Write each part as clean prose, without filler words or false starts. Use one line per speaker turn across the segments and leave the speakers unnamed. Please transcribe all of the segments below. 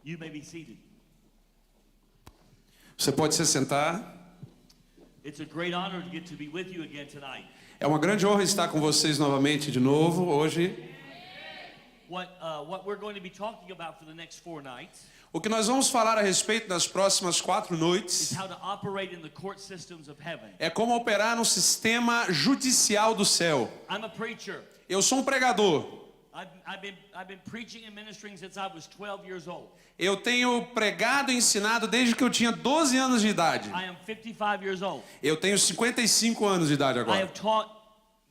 You may be seated.
Você pode se sentar.
It's a great honor to get to be with you again tonight.
É uma grande honra estar com vocês novamente de novo hoje.
What we're going to be talking about for the next 4 nights
O que nós vamos falar a respeito das próximas 4
is
noites
how to operate in the court systems of heaven.
é como operar no sistema judicial do céu.
I'm a preacher.
Eu sou um pregador.
I've been preaching and ministering since I was 12 years old.
Eu tenho pregado e ensinado desde que eu tinha 12 anos de idade.
I am 55 years old.
Eu tenho 55 anos de idade
I
agora.
have taught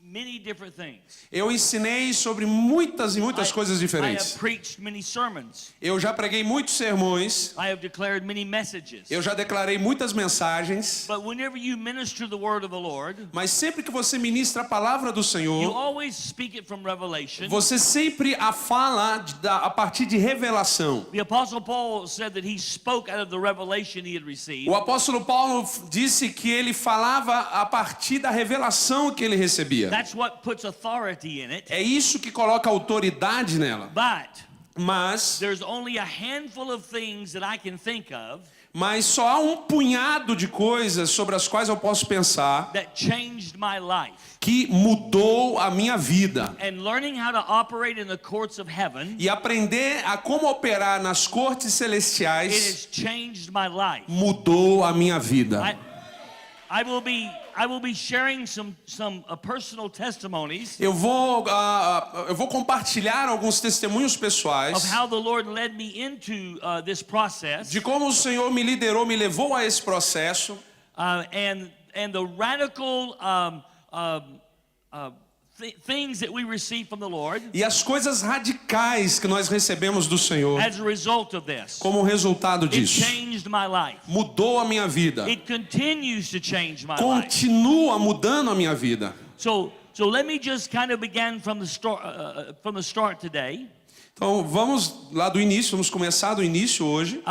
many different things.
Eu ensinei sobre muitas e muitas coisas
I have
diferentes.
preached many sermons.
Eu já preguei muitos sermões.
I have declared many messages.
Eu já declarei muitas mensagens.
But whenever you minister the word of the Lord,
Mas sempre que você ministra a palavra do
you
Senhor,
always speak it from revelation.
você sempre a fala a partir de revelação.
The Apostle Paul said that he spoke out of the revelation he had received.
O apóstolo Paulo disse que ele falava a partir da revelação que ele recebia.
That's what puts authority in it.
É isso que coloca autoridade nela.
But there's only a handful of things that I can think of
Mas só há um punhado de coisas sobre as quais eu posso pensar
that changed my life.
que mudou a minha vida.
And learning how to operate in the courts of heaven,
E aprender a como operar nas cortes
it
celestiais
has changed my life.
mudou a minha vida.
I will be sharing some personal testimonies
Eu vou compartilhar alguns testemunhos pessoais
of how the Lord led me into this process,
de como o Senhor me liderou, me levou a esse processo,
and the radical things that we receive from the Lord
e as coisas radicais que nós recebemos do Senhor
as a result of this.
como resultado
It
disso.
changed my life.
Mudou a minha vida.
It continues to change my life.
Continua mudando a minha vida.
So let me just kind of begin from the start today.
Então vamos lá do início, vamos começar do início hoje.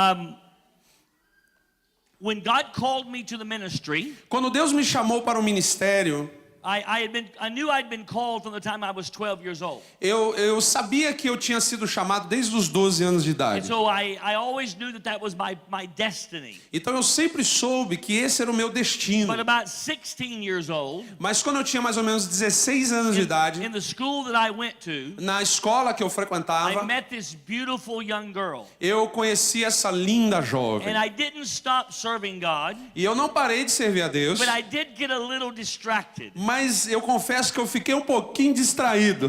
When God called me to the ministry,
Quando Deus me chamou para o ministério,
I knew I'd been called from the time I was 12 years old.
eu sabia que eu tinha sido chamado desde os 12 anos de
And
idade.
so I always knew that was my destiny.
Então eu sempre soube que esse era o meu destino.
But about 16 years old,
Mas quando eu tinha mais ou menos 16 anos de idade,
in the school that I went to,
na escola que eu
I
frequentava,
met this beautiful young girl.
eu conheci essa linda jovem.
And I didn't stop serving God,
E eu não parei de servir a Deus,
but I did get a little distracted.
mas eu confesso que eu fiquei um pouquinho distraído.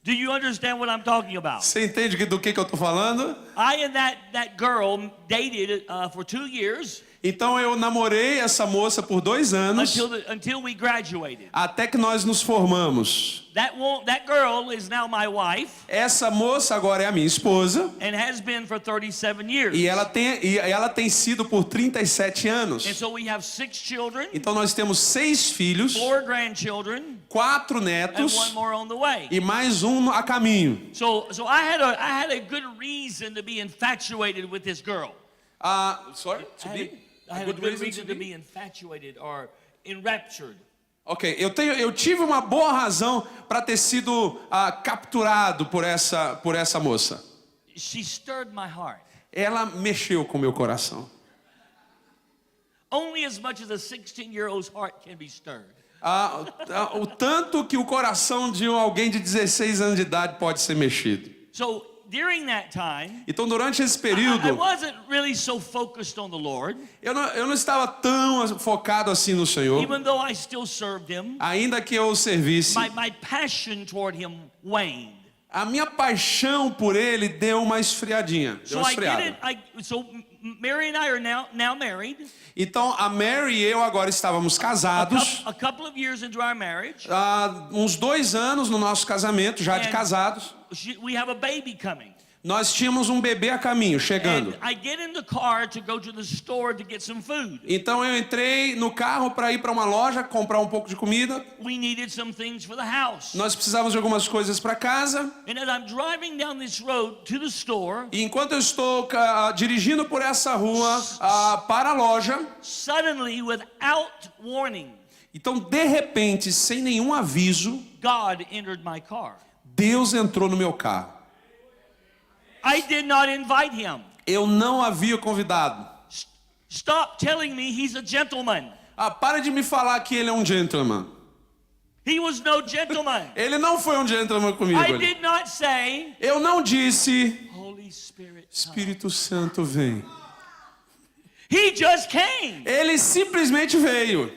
Do you understand what I'm talking about?
Você entende do que eu estou falando?
I and that girl dated for 2 years
Então eu namorei essa moça por 2 anos,
until we graduated.
até que nós nos formamos.
That girl is now my wife
Essa moça agora é a minha esposa,
and has been for 37 years.
e ela tem sido por 37 anos.
And so we have 6 children,
Então nós temos 6 filhos,
4 grandchildren,
4
and
netos
1 more on the way.
e mais um a caminho.
So I had a good reason to be infatuated with this girl.
Sorry,
I had a good reason to be infatuated or enraptured.
Ok, eu tive uma boa razão para ter sido capturado por essa moça.
She stirred my heart.
Ela mexeu com o meu coração.
Only as much as a 16-year-old's heart can be stirred.
O tanto que o coração de alguém de 16 anos de idade pode ser mexido.
So during that time,
Então durante esse
I
período,
wasn't really so focused on the Lord,
eu não estava tão focado assim no Senhor,
even though I still served Him.
ainda que eu o servisse.
My passion toward Him waned.
A minha paixão por Ele deu uma esfriadinha. Deu uma esfriada.
So Mary and I are now married.
Então a Mary e eu agora estávamos casados.
A couple of years into our marriage,
Uns 2 anos no nosso casamento, já de casados.
we have a baby coming.
Nós tínhamos um bebê a caminho, chegando.
And I get in the car to go to the store to get some food.
Então eu entrei no carro para ir para uma loja, comprar um pouco de comida.
We needed some things for the house.
Nós precisávamos de algumas coisas para casa.
And as I'm driving down this road to the store,
E enquanto eu estou dirigindo por essa rua para a loja,
suddenly, without warning,
então de repente, sem nenhum aviso,
God entered my car.
Deus entrou no meu carro.
I did not invite him.
Eu não havia convidado.
Stop telling me he's a gentleman.
Para de me falar que ele é um gentleman.
He was no gentleman.
Ele não foi um gentleman comigo.
I did not say,
Eu não disse,
Holy Spirit, come.
Espírito Santo vem.
He just came.
Ele simplesmente veio.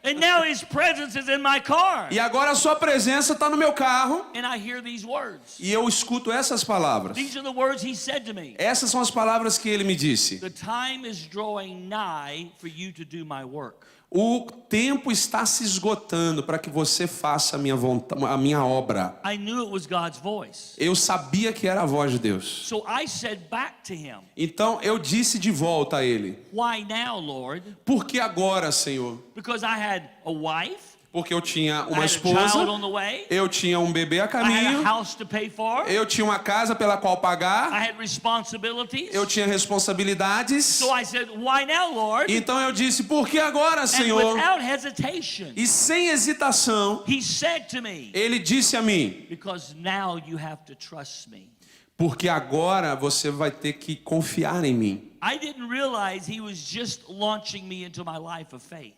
And now his presence is in my car.
E agora a sua presença está no meu carro.
And I hear these words.
E eu escuto essas palavras.
These are the words he said to me.
Essas são as palavras que ele me disse.
The time is drawing nigh for you to do my work.
O tempo está se esgotando para que você faça a minha obra.
I knew it was God's voice.
Eu sabia que era a voz de Deus.
So I said back to him,
Então eu disse de volta a ele:
why now, Lord?
por que agora, Senhor?
Because I had a wife,
Porque eu tinha
I
uma
had a
esposa,
child on the way,
eu tinha um bebê a
I had
caminho,
a house to pay for,
eu tinha uma casa pela qual pagar,
I had responsibilities.
eu tinha responsabilidades.
So I said, why now, Lord?
Então eu disse: por que agora,
And
Senhor?
without hesitation,
E sem hesitação,
he said to me,
ele disse a mim:
because now you have to trust me.
porque agora você vai ter que confiar em mim.
I didn't realize he was just launching me into my life of faith.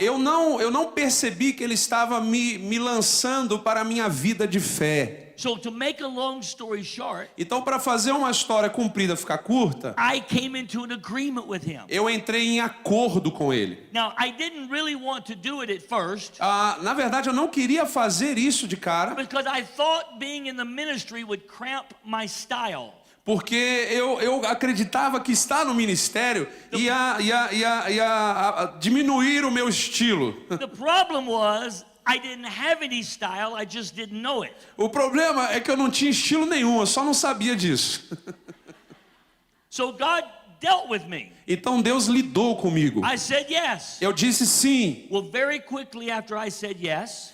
Eu não percebi que ele estava me lançando para a minha vida de fé.
So to make a long story short,
Então, para fazer uma história comprida ficar curta,
I came into an agreement with him.
eu entrei em acordo com ele.
Now, I didn't really want to do it at first
Na verdade, eu não queria fazer isso de cara,
because I thought being in the ministry would cramp my style.
porque eu acreditava que estar no ministério ia diminuir o meu estilo.
The problem was I didn't have any style, I just didn't know it.
O problema é que eu não tinha estilo nenhum, eu só não sabia disso.
So God dealt with me.
Então Deus lidou comigo.
I said yes.
Eu disse sim.
Well, very quickly after I said yes,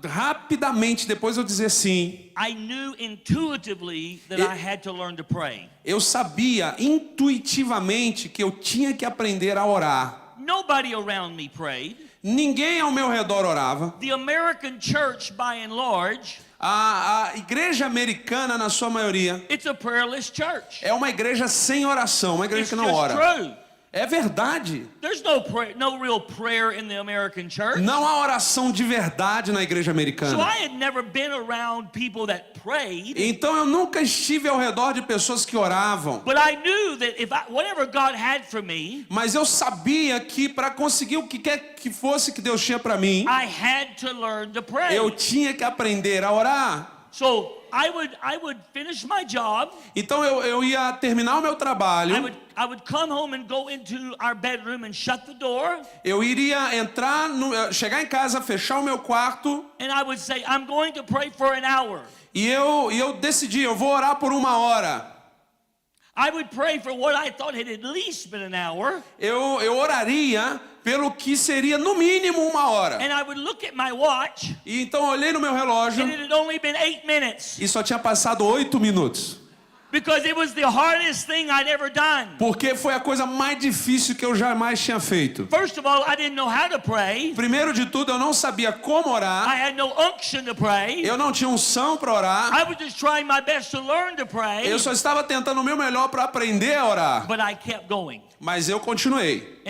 Rapidamente depois eu dizer sim,
I knew intuitively that I had to learn to pray.
eu sabia intuitivamente que eu tinha que aprender a orar.
Nobody around me prayed.
Ninguém ao meu redor orava.
The American church, by and large,
A igreja americana, na sua maioria,
it's a prayerless church.
é uma igreja sem oração, uma igreja
It's
que
just
não ora.
true.
É verdade.
There's no real prayer in the American church.
Não há oração de verdade na igreja
So
americana.
I had never been around people that prayed,
Então eu nunca estive ao redor de pessoas que oravam.
but I knew that whatever God had for me,
Mas eu sabia que para conseguir o que quer que fosse que Deus tinha para mim,
I had to learn to pray.
eu tinha que aprender a orar.
So I would finish my job.
Então eu ia terminar o meu trabalho.
I would come home and go into our bedroom and shut the door.
Eu iria chegar em casa, fechar o meu quarto.
And I would say, I'm going to pray for an hour.
E eu decidi, eu vou orar por 1 hora.
I would pray for what I thought had at least been an hour.
Eu oraria pelo que seria no mínimo 1 hora.
And I would look at my watch.
E então eu olhei no meu relógio
And it had only been 8 minutes.
e só tinha passado 8 minutos.
Because it was the hardest thing I'd ever done.
Porque foi a coisa mais difícil que eu jamais tinha feito.
First of all, I didn't know how to pray.
Primeiro de tudo, eu não sabia como
I
orar.
had no unction to pray.
Eu não tinha unção para orar.
I was just trying my best to learn to pray.
Eu só estava tentando o meu melhor para aprender a orar.
But I kept going.
Mas eu continuei.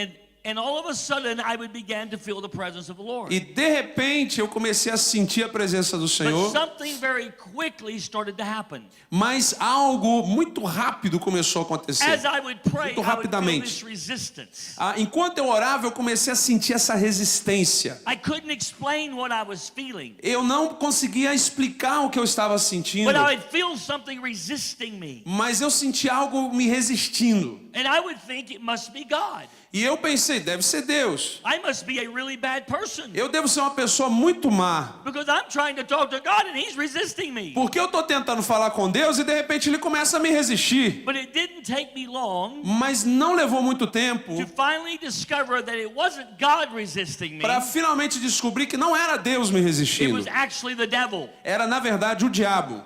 And all of a sudden, I would begin to feel the presence of the Lord.
E de repente eu comecei a sentir a presença do
But
Senhor.
something very quickly started to happen.
Mas algo muito rápido começou a acontecer.
As I would pray,
Muito
I would feel
rapidamente.
this resistance.
Enquanto eu orava, eu comecei a sentir essa resistência.
I couldn't explain what I was feeling.
Eu não conseguia explicar o que eu estava sentindo.
But I would feel something resisting me.
Mas eu senti algo me resistindo.
And I would think it must be God.
E eu pensei, deve ser Deus.
I must be a really bad person.
Eu devo ser uma pessoa muito má.
Because I'm trying to talk to God and He's resisting me.
Porque eu estou tentando falar com Deus e de repente Ele começa a me resistir.
But it didn't take me long
Mas não levou muito tempo
to finally discover that it wasn't God resisting me.
para finalmente descobrir que não era Deus me
It
resistindo.
was actually the devil.
Era, na verdade, o diabo.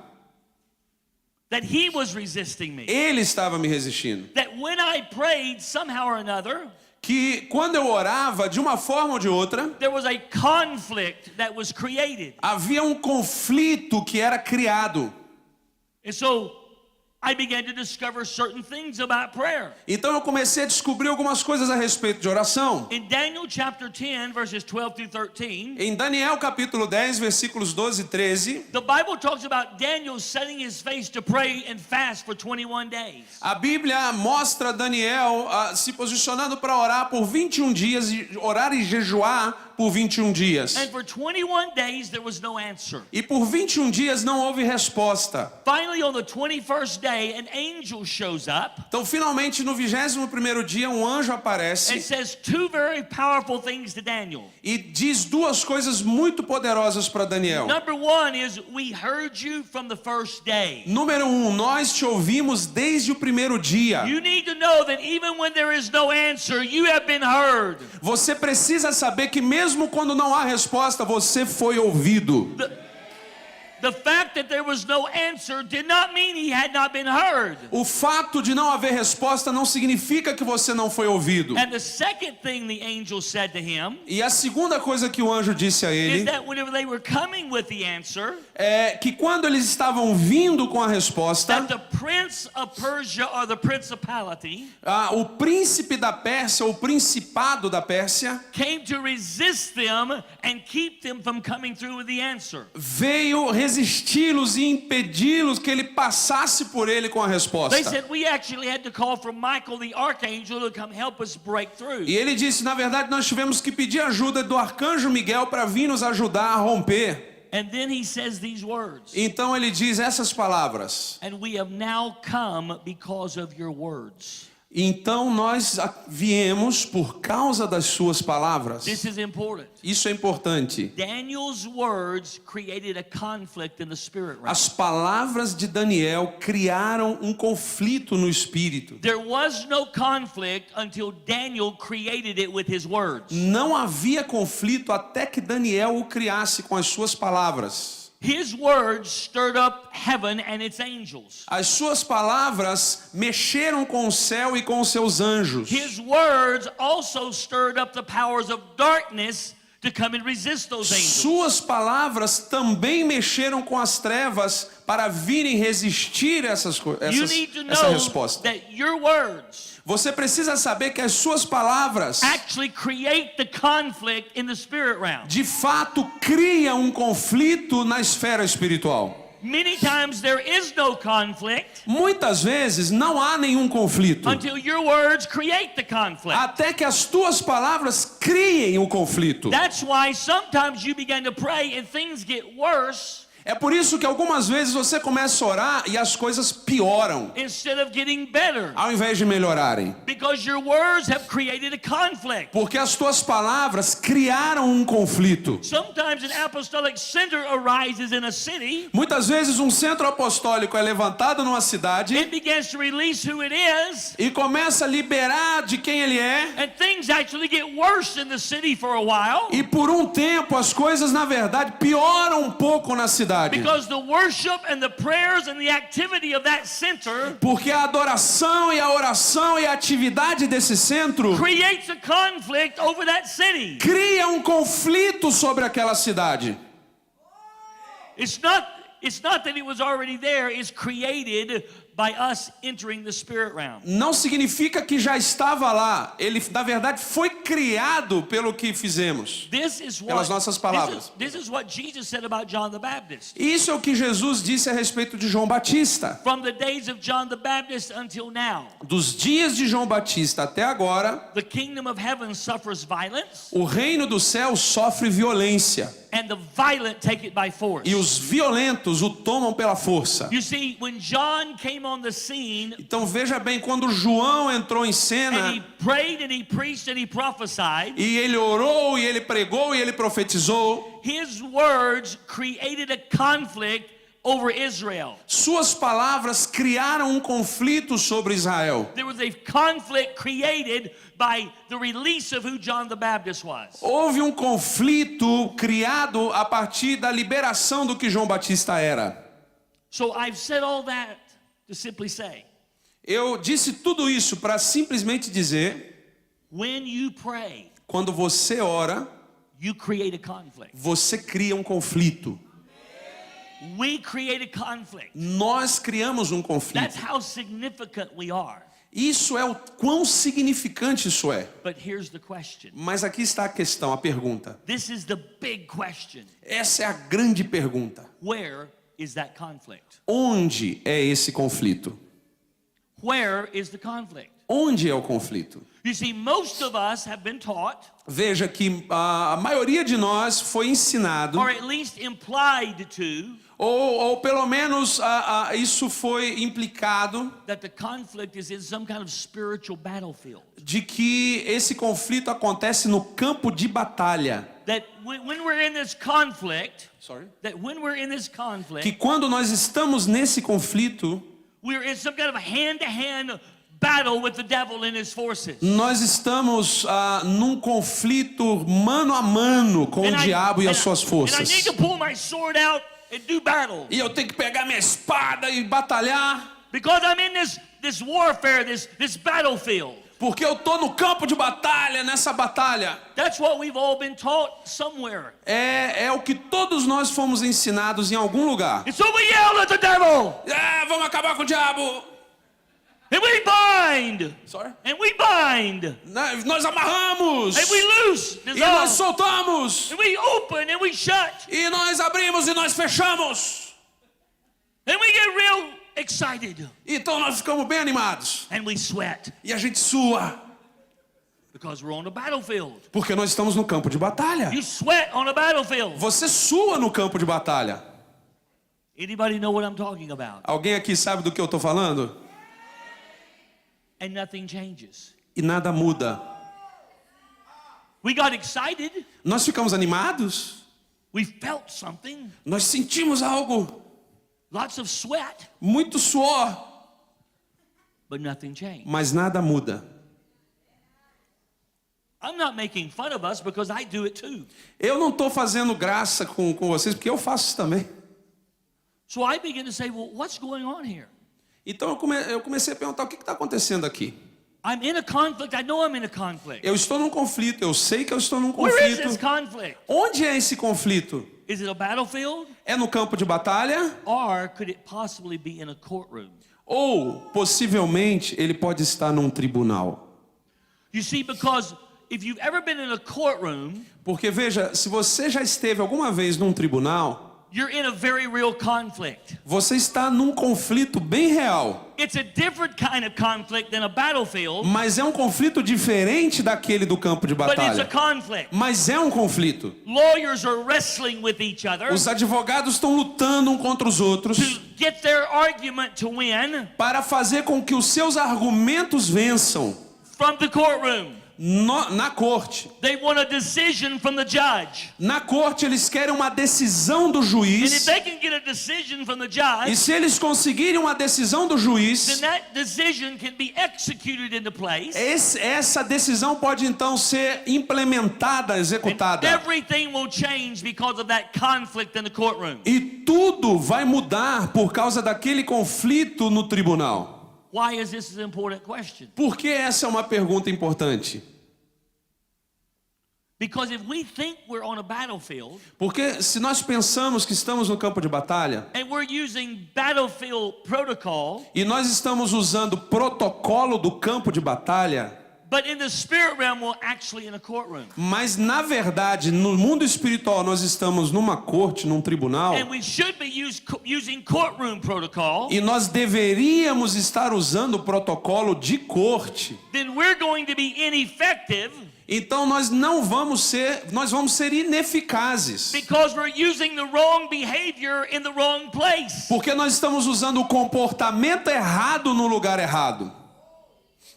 That he was resisting me.
Ele estava me resistindo.
That when I prayed somehow or another,
Que quando eu orava, de uma forma ou de outra,
there was a conflict that was created.
havia um conflito que era criado.
And so I began to discover certain things about prayer.
Então eu comecei a descobrir algumas coisas a respeito de oração.
In Daniel chapter 10, verses 12 through 13,
Em Daniel capítulo 10, versículos 12 e 13,
the Bible talks about Daniel setting his face to pray and fast for 21 days.
a Bíblia mostra Daniel se posicionando para orar por 21 dias, e orar e jejuar por 21 dias.
And for 21 days there was no answer.
E por 21 dias não houve resposta.
Finally, on the 21st day, an angel shows up
Então, finalmente, no 21º dia, um anjo
and
aparece
says two very powerful things to Daniel.
e diz duas coisas muito poderosas para Daniel.
Number one is, we heard you from the first day.
Número 1, nós te ouvimos desde o primeiro dia.
You need to know that even when there is no answer, you have been heard.
Você precisa saber que mesmo quando não há resposta, você foi ouvido.
The fact that there was no answer did not mean he had not been heard.
O fato de não haver resposta não significa que você não foi ouvido.
And the second thing the angel said to him
E a segunda coisa que o anjo disse a
is
ele
that whenever they were coming with the answer,
é que quando eles estavam vindo com a resposta,
that the prince of Persia or the principality
o príncipe da Pérsia, o principado da Pérsia,
came to resist them and keep them from coming through with the answer.
veio resisti-los e impedi-los que ele passasse por ele com a resposta.
They said, we actually had to call for Michael the archangel to come help us break through.
E ele disse, na verdade, nós tivemos que pedir ajuda do arcanjo Miguel para vir nos ajudar a romper.
And then he says these words,
Então ele diz essas palavras.
and we have now come because of your words.
Então nós viemos por causa das suas palavras.
This is important.
Isso é importante.
Daniel's words created a conflict in the spirit realm.
As palavras de Daniel criaram um conflito no espírito.
There was no conflict until Daniel created it with his words.
Não havia conflito até que Daniel o criasse com as suas palavras.
His words stirred up heaven and its angels.
As suas palavras mexeram com o céu e com os seus anjos.
His words also stirred up the powers of darkness to come and resist those angels.
Suas palavras também mexeram com as trevas para virem resistir
You need to
essa
know
resposta.
that your words
Você precisa saber que as suas palavras
actually create the conflict in the spirit realm.
de fato criam um conflito na esfera espiritual.
Many times there is no conflict
Muitas vezes não há nenhum conflito,
until your words create the conflict.
até que as tuas palavras criem o conflito.
That's why sometimes you begin to pray and things get worse
É por isso que algumas vezes você começa a orar e as coisas pioram,
instead of getting better,
ao invés de melhorarem.
because your words have created a conflict.
Porque as tuas palavras criaram um conflito.
Sometimes an apostolic center arises in a city.
Muitas vezes um centro apostólico é levantado numa cidade
It begins to release who it is,
e começa a liberar de quem ele é,
and things actually get worse in the city for a while,
e por um tempo as coisas na verdade pioram um pouco na cidade.
because the worship and the prayers and the activity of that center
Porque a adoração e a oração e a atividade desse centro
creates a conflict over that city.
cria um conflito sobre aquela cidade.
It's not that it was already there, it's created by us entering the spirit realm.
Não significa que já estava lá. Ele, na verdade, foi criado pelo que fizemos.
This is
Pelas nossas palavras.
this is what Jesus said about John the Baptist.
Isso é o que Jesus disse a respeito de João Batista.
From the days of John the Baptist until now,
Dos dias de João Batista até agora,
the kingdom of heaven suffers violence,
o reino do céu sofre violência.
and the violent take it by force.
E os violentos o tomam pela força.
You see, when John came on the scene,
Então veja bem, quando João entrou em
and he
cena,
prayed and he preached and he prophesied,
e ele orou, e ele pregou, e ele profetizou,
his words created a conflict over Israel.
suas palavras criaram um conflito sobre Israel.
There was a conflict created by the release of who John the Baptist was.
Houve um conflito criado a partir da liberação do que João Batista era.
So I've said all that to simply say,
Eu disse tudo isso para simplesmente dizer,
when you pray,
quando você ora,
you create a conflict.
você cria um conflito.
We created conflict.
Nós criamos um conflito.
That's how significant we are.
Isso é o quão significante isso é.
But here's the question.
Mas aqui está a questão, a pergunta.
This is the big question.
Essa é a grande pergunta.
Where is that conflict?
Onde é esse conflito?
Where is the conflict?
Onde é o conflito?
You see, most of us have been taught,
Veja que a maioria de nós foi ensinado,
or at least implied to,
ou pelo menos isso foi implicado,
that the conflict is in some kind of spiritual battlefield.
de que esse conflito acontece no campo de batalha.
That when we're in this conflict,
Que quando nós estamos nesse conflito,
we're in some kind of a hand-to-hand battle with the devil and his forces.
nós estamos num conflito mano a mano com o diabo e as suas
And I
forças.
need to pull my sword out and do battle.
E eu tenho que pegar minha espada e batalhar,
Because I'm in this warfare, this battlefield.
porque eu tô no campo de batalha, nessa batalha.
That's what we've all been taught somewhere.
É o que todos nós fomos ensinados em algum lugar.
And so we yell at the devil.
Vamos acabar com o diabo.
And we bind.
Sorry?
And we bind.
Nós amarramos.
And we loose.
E nós soltamos.
And we open and we shut.
E nós abrimos e nós fechamos.
And we get real excited.
Então nós ficamos bem animados.
And we sweat.
E a gente sua.
Because we're on a battlefield.
Porque nós estamos no campo de batalha.
You sweat on a battlefield.
Você sua no campo de batalha.
Anybody know what I'm talking about?
Alguém aqui sabe do que eu estou falando?
And nothing changes.
E nada muda.
We got excited.
Nós ficamos animados.
We felt something.
Nós sentimos algo.
Lots of sweat.
Muito suor.
But nothing changed.
Mas nada muda.
I'm not making fun of us because I do it too.
Eu não estou fazendo graça com vocês, porque eu faço isso também.
So I begin to say, well, what's going on here?
Então eu comecei a perguntar o que está acontecendo aqui.
I'm in a conflict. I know I'm in a conflict.
Eu estou num conflito, eu sei que eu estou num
Where is this
conflito.
conflict?
Onde é esse conflito?
Is it a battlefield?
É no campo de batalha?
Or could it possibly be in a courtroom?
Ou, possivelmente, ele pode estar num tribunal?
You see, because if you've ever been in a courtroom,
Porque, veja, se você já esteve alguma vez num tribunal,
you're in a very real conflict.
você está num conflito bem real.
It's a different kind of conflict than a battlefield,
Mas é um conflito diferente daquele do campo de
but it's a
batalha.
conflict.
Mas é um conflito.
Lawyers are wrestling with each other
Os advogados estão lutando um contra os outros
to get their argument to win
para fazer com que os seus argumentos vençam
from the courtroom.
na corte.
They want a decision from the judge.
Na corte eles querem uma decisão do
And if
juiz.
they can get a decision from the
E
judge,
se eles conseguirem uma decisão do
then
juiz,
that decision can be executed into place.
essa decisão pode então ser implementada,
And
executada.
everything will change because of that conflict in the courtroom.
E tudo vai mudar por causa daquele conflito no tribunal.
Why is this an important question?
Por que essa é uma pergunta importante?
Because if we think we're on a battlefield
Porque se nós pensamos que estamos no campo de batalha
and we're using battlefield protocol,
e nós estamos usando o protocolo do campo de batalha,
but in the spirit realm we're actually in a courtroom.
mas na verdade no mundo espiritual nós estamos numa corte, num tribunal,
And we should be using courtroom protocol,
e nós deveríamos estar usando o protocolo de corte.
then we're going to be ineffective
Então nós vamos ser ineficazes.
because we're using the wrong behavior in the wrong place.
Porque nós estamos usando o comportamento errado no lugar errado.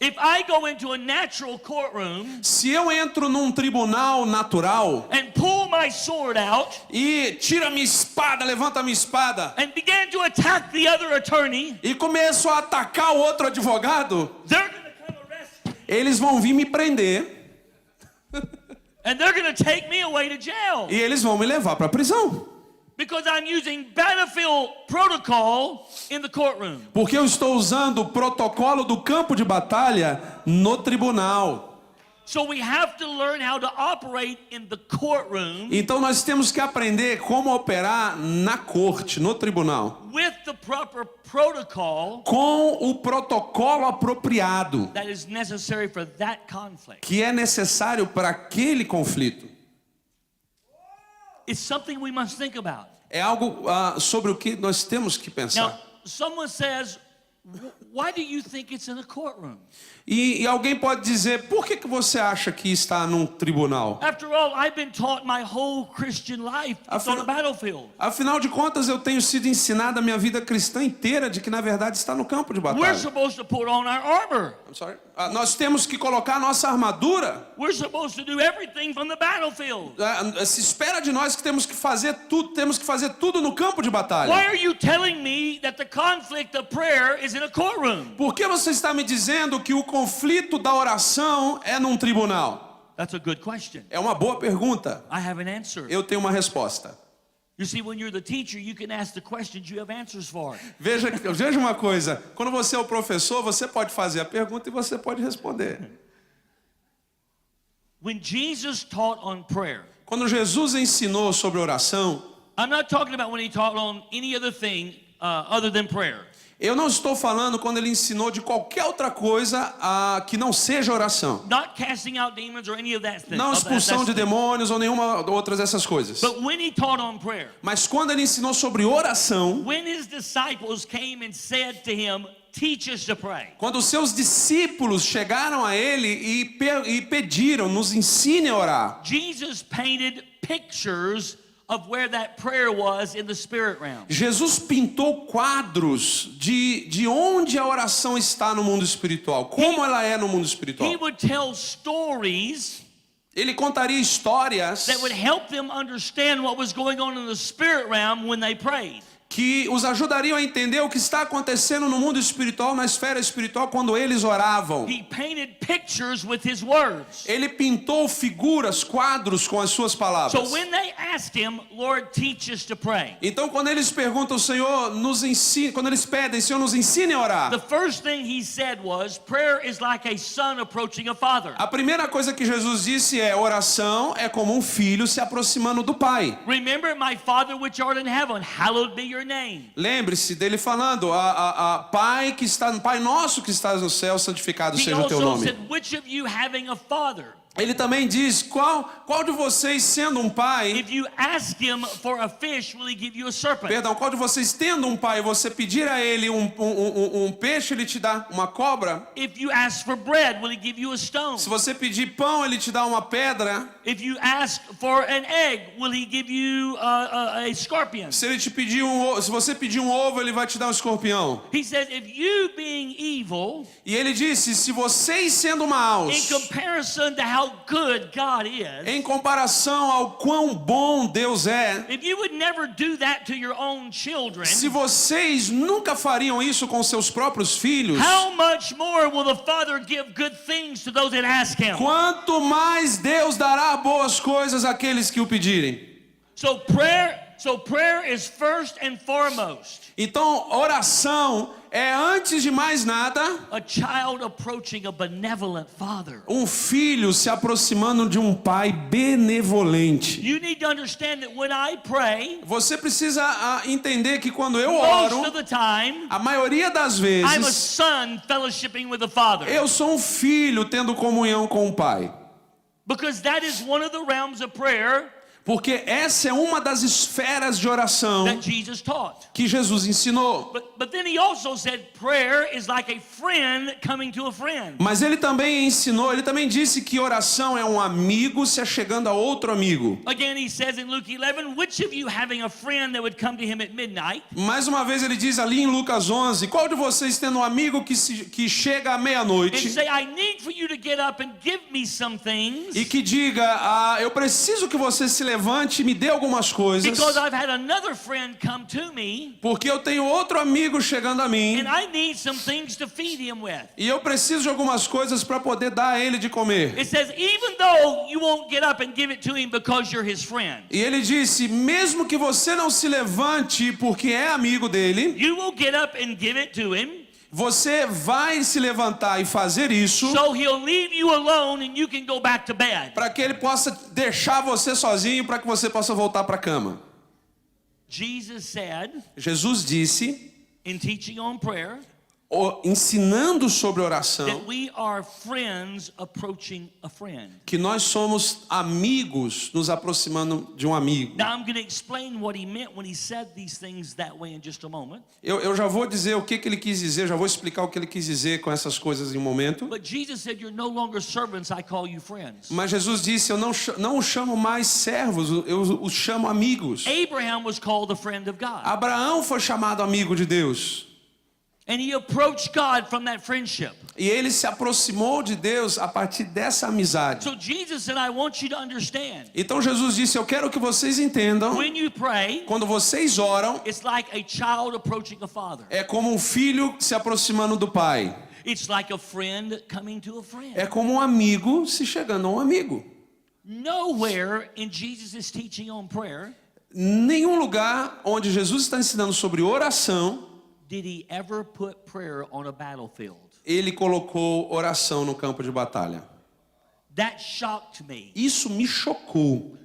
If I go into a natural courtroom
Se eu entro num tribunal natural
and pull my sword out
e tiro a minha espada, levanto a minha espada
and begin to attack the other attorney,
e começo a atacar o outro advogado,
they're going to come arrest me.
eles vão vir me prender
And they're going to take me away to jail
e eles vão me levar para a prisão.
because I'm using battlefield protocol in the courtroom.
Porque eu estou usando o protocolo do campo de batalha no tribunal.
So we have to learn how to operate in the courtroom
Então nós temos que aprender como operar na corte, no tribunal,
with the proper protocol
com o protocolo apropriado
that is necessary for that conflict.
que é necessário para aquele conflito.
It's something we must think about.
É algo sobre o que nós temos que pensar.
Now, someone says, why do you think it's in a courtroom?
E alguém pode dizer, por que você acha que está num tribunal?
After all, I've been taught my whole Christian life it's on a battlefield.
Afinal de contas, eu tenho sido ensinado a minha vida cristã inteira de que na verdade está no campo de
We're
batalha.
supposed to put on our armor.
I'm sorry. Nós temos que colocar a nossa armadura.
We're supposed to do everything from the battlefield.
Se espera de nós que temos que fazer tudo no campo de
Why
batalha.
are you telling me that the conflict of prayer is in a courtroom?
Por que você está me dizendo que o conflito da oração é num tribunal?
That's a good question.
É uma boa pergunta.
I have an answer.
Eu tenho uma resposta.
You see, when you're the teacher, you can ask the questions you have answers for.
Veja uma coisa. Quando você é o professor, você pode fazer a pergunta e você pode responder.
When Jesus taught on prayer,
Quando Jesus ensinou sobre oração,
I'm not talking about when he taught on any other thing other than prayer.
eu não estou falando quando ele ensinou de qualquer outra coisa que não seja oração.
Not casting out demons or any of that thing.
Não expulsão de demônios ou nenhuma outras dessas coisas.
But when he taught on prayer,
Mas quando ele ensinou sobre oração,
when his disciples came and said to him, teach us to pray.
quando os seus discípulos chegaram a ele e pediram, nos ensine a orar,
Jesus painted pictures of where that prayer was in the spirit realm.
Jesus pintou quadros de onde a oração está no mundo espiritual, como ela é no mundo
He
espiritual.
would tell stories
Ele contaria histórias
that would help them understand what was going on in the spirit realm when they prayed.
que os ajudariam a entender o que está acontecendo no mundo espiritual, na esfera espiritual, quando eles oravam.
He painted pictures with his words.
Ele pintou figuras, quadros com as suas palavras.
So when they asked him, Lord, teach us to pray,
Então, quando eles perguntam, Senhor, nos ensine, quando eles pedem, Senhor, nos ensine a orar.
the first thing he said was, prayer is like a son approaching a father.
A primeira coisa que Jesus disse é: oração é como um filho se aproximando do pai.
Remember, my Father which art in heaven, hallowed be your name.
Lembre-se dele falando: Pai nosso que estás no céu, santificado
He
seja o teu
also
nome.
said, which of you having a father,
Ele também diz: qual de vocês sendo um pai,
if you ask him for a fish, will he give you a serpent?
perdão, qual de vocês tendo um pai, você pedir a ele um peixe, ele te dá uma cobra?
If you ask for bread, will he give you a stone?
Se você pedir pão, ele te dá uma pedra?
If you ask for an egg, will he give you a scorpion?
Se você pedir um ovo, ele vai te dar um escorpião.
He says, if you being evil,
E ele disse: se vocês sendo
in
maus,
comparison to how good God is,
em comparação ao quão bom Deus é,
if you would never do that to your own children,
se vocês nunca fariam isso com seus próprios filhos,
how much more will the Father give good things to those that ask him?
quanto mais Deus dará boas coisas àqueles que o pedirem.
So prayer is first and foremost
Então, oração é, antes de mais nada,
a child approaching a benevolent father.
um filho se aproximando de um pai benevolente.
You need to understand that when I pray,
Você precisa entender que quando eu
most
oro,
of the time,
a maioria das
I'm a
vezes,
son fellowshipping with the Father.
eu sou um filho tendo comunhão com o pai.
Because that is one of the realms of prayer
Porque essa é uma das esferas de oração
that Jesus taught.
que Jesus ensinou.
But then he also said prayer is like a friend coming to a friend.
Mas ele também disse que oração é um amigo se achegando a outro amigo.
Again, he says in Luke 11, which of you having a friend that would come to him at midnight,
Mais uma vez ele diz ali em Lucas 11, qual de vocês tendo um amigo que chega à
and
meia-noite
say, I need for you to get up and give me some things,
e que diga, eu preciso que você se levante e me dê algumas coisas,
because I've had another friend come to me,
porque eu tenho outro amigo chegando a mim
and I need some things to feed him with.
e eu preciso de algumas coisas para poder dar a ele de comer.
It says, even though you won't get up and give it to him because you're his friend,
E ele disse, mesmo que você não se levante porque é amigo dele,
you will get up and give it to him,
Você vai se levantar e fazer isso
So he'll leave you alone and you can go back to bed.
para que ele possa deixar você sozinho, para que você possa voltar para a cama.
Jesus said
Jesus disse,
in teaching on prayer
ensinando sobre oração,
that we are friends approaching a friend.
que nós somos amigos nos aproximando de um amigo.
Now I'm going to explain what he meant when he said these things that way in just a moment.
Eu já vou dizer o que ele quis dizer, já vou explicar o que ele quis dizer com essas coisas em um momento.
But Jesus said, "You're no longer servants, I call you friends."
Mas Jesus disse, eu não os chamo mais servos, eu os chamo amigos.
Abraham was called a friend of God.
Abraão foi chamado amigo de Deus.
And he approached God from that friendship.
E ele se aproximou de Deus a partir dessa amizade.
So Jesus said, I want you to understand.
Então Jesus disse, eu quero que vocês entendam,
When you pray,
quando vocês oram,
it's like a child approaching a father.
é como um filho se aproximando do pai.
It's like a friend coming to a friend.
É como um amigo se chegando a um amigo.
Nowhere in Jesus' teaching on prayer
Nenhum lugar onde Jesus está ensinando sobre oração,
did he ever put prayer on a battlefield.
ele colocou oração no campo de batalha.
That shocked me.
Isso me chocou.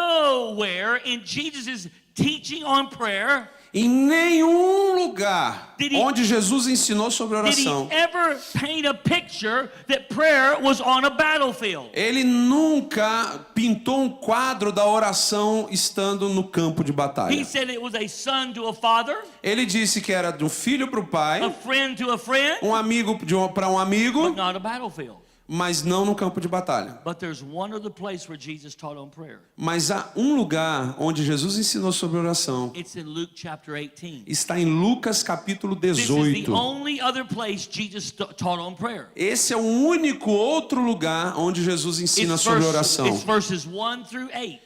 Nowhere in Jesus' teaching on prayer
Em nenhum lugar
Did he-
onde Jesus ensinou sobre
did he
oração,
ever paint a picture that prayer was on a battlefield.
ele nunca pintou um quadro da oração estando no campo de
He
batalha.
said it was a son to a father,
Ele disse que era de um filho para o
a
pai,
friend to a friend,
um amigo para um amigo,
but not a battlefield.
mas não no campo de batalha.
But there's one other place where Jesus taught on prayer.
Mas há um lugar onde Jesus ensinou sobre oração.
It's in Luke chapter 18.
Está em Lucas capítulo
This is the
18.
only other place Jesus taught on prayer.
Esse é o único outro lugar onde Jesus ensina sobre oração.
It's verses 1 through 8.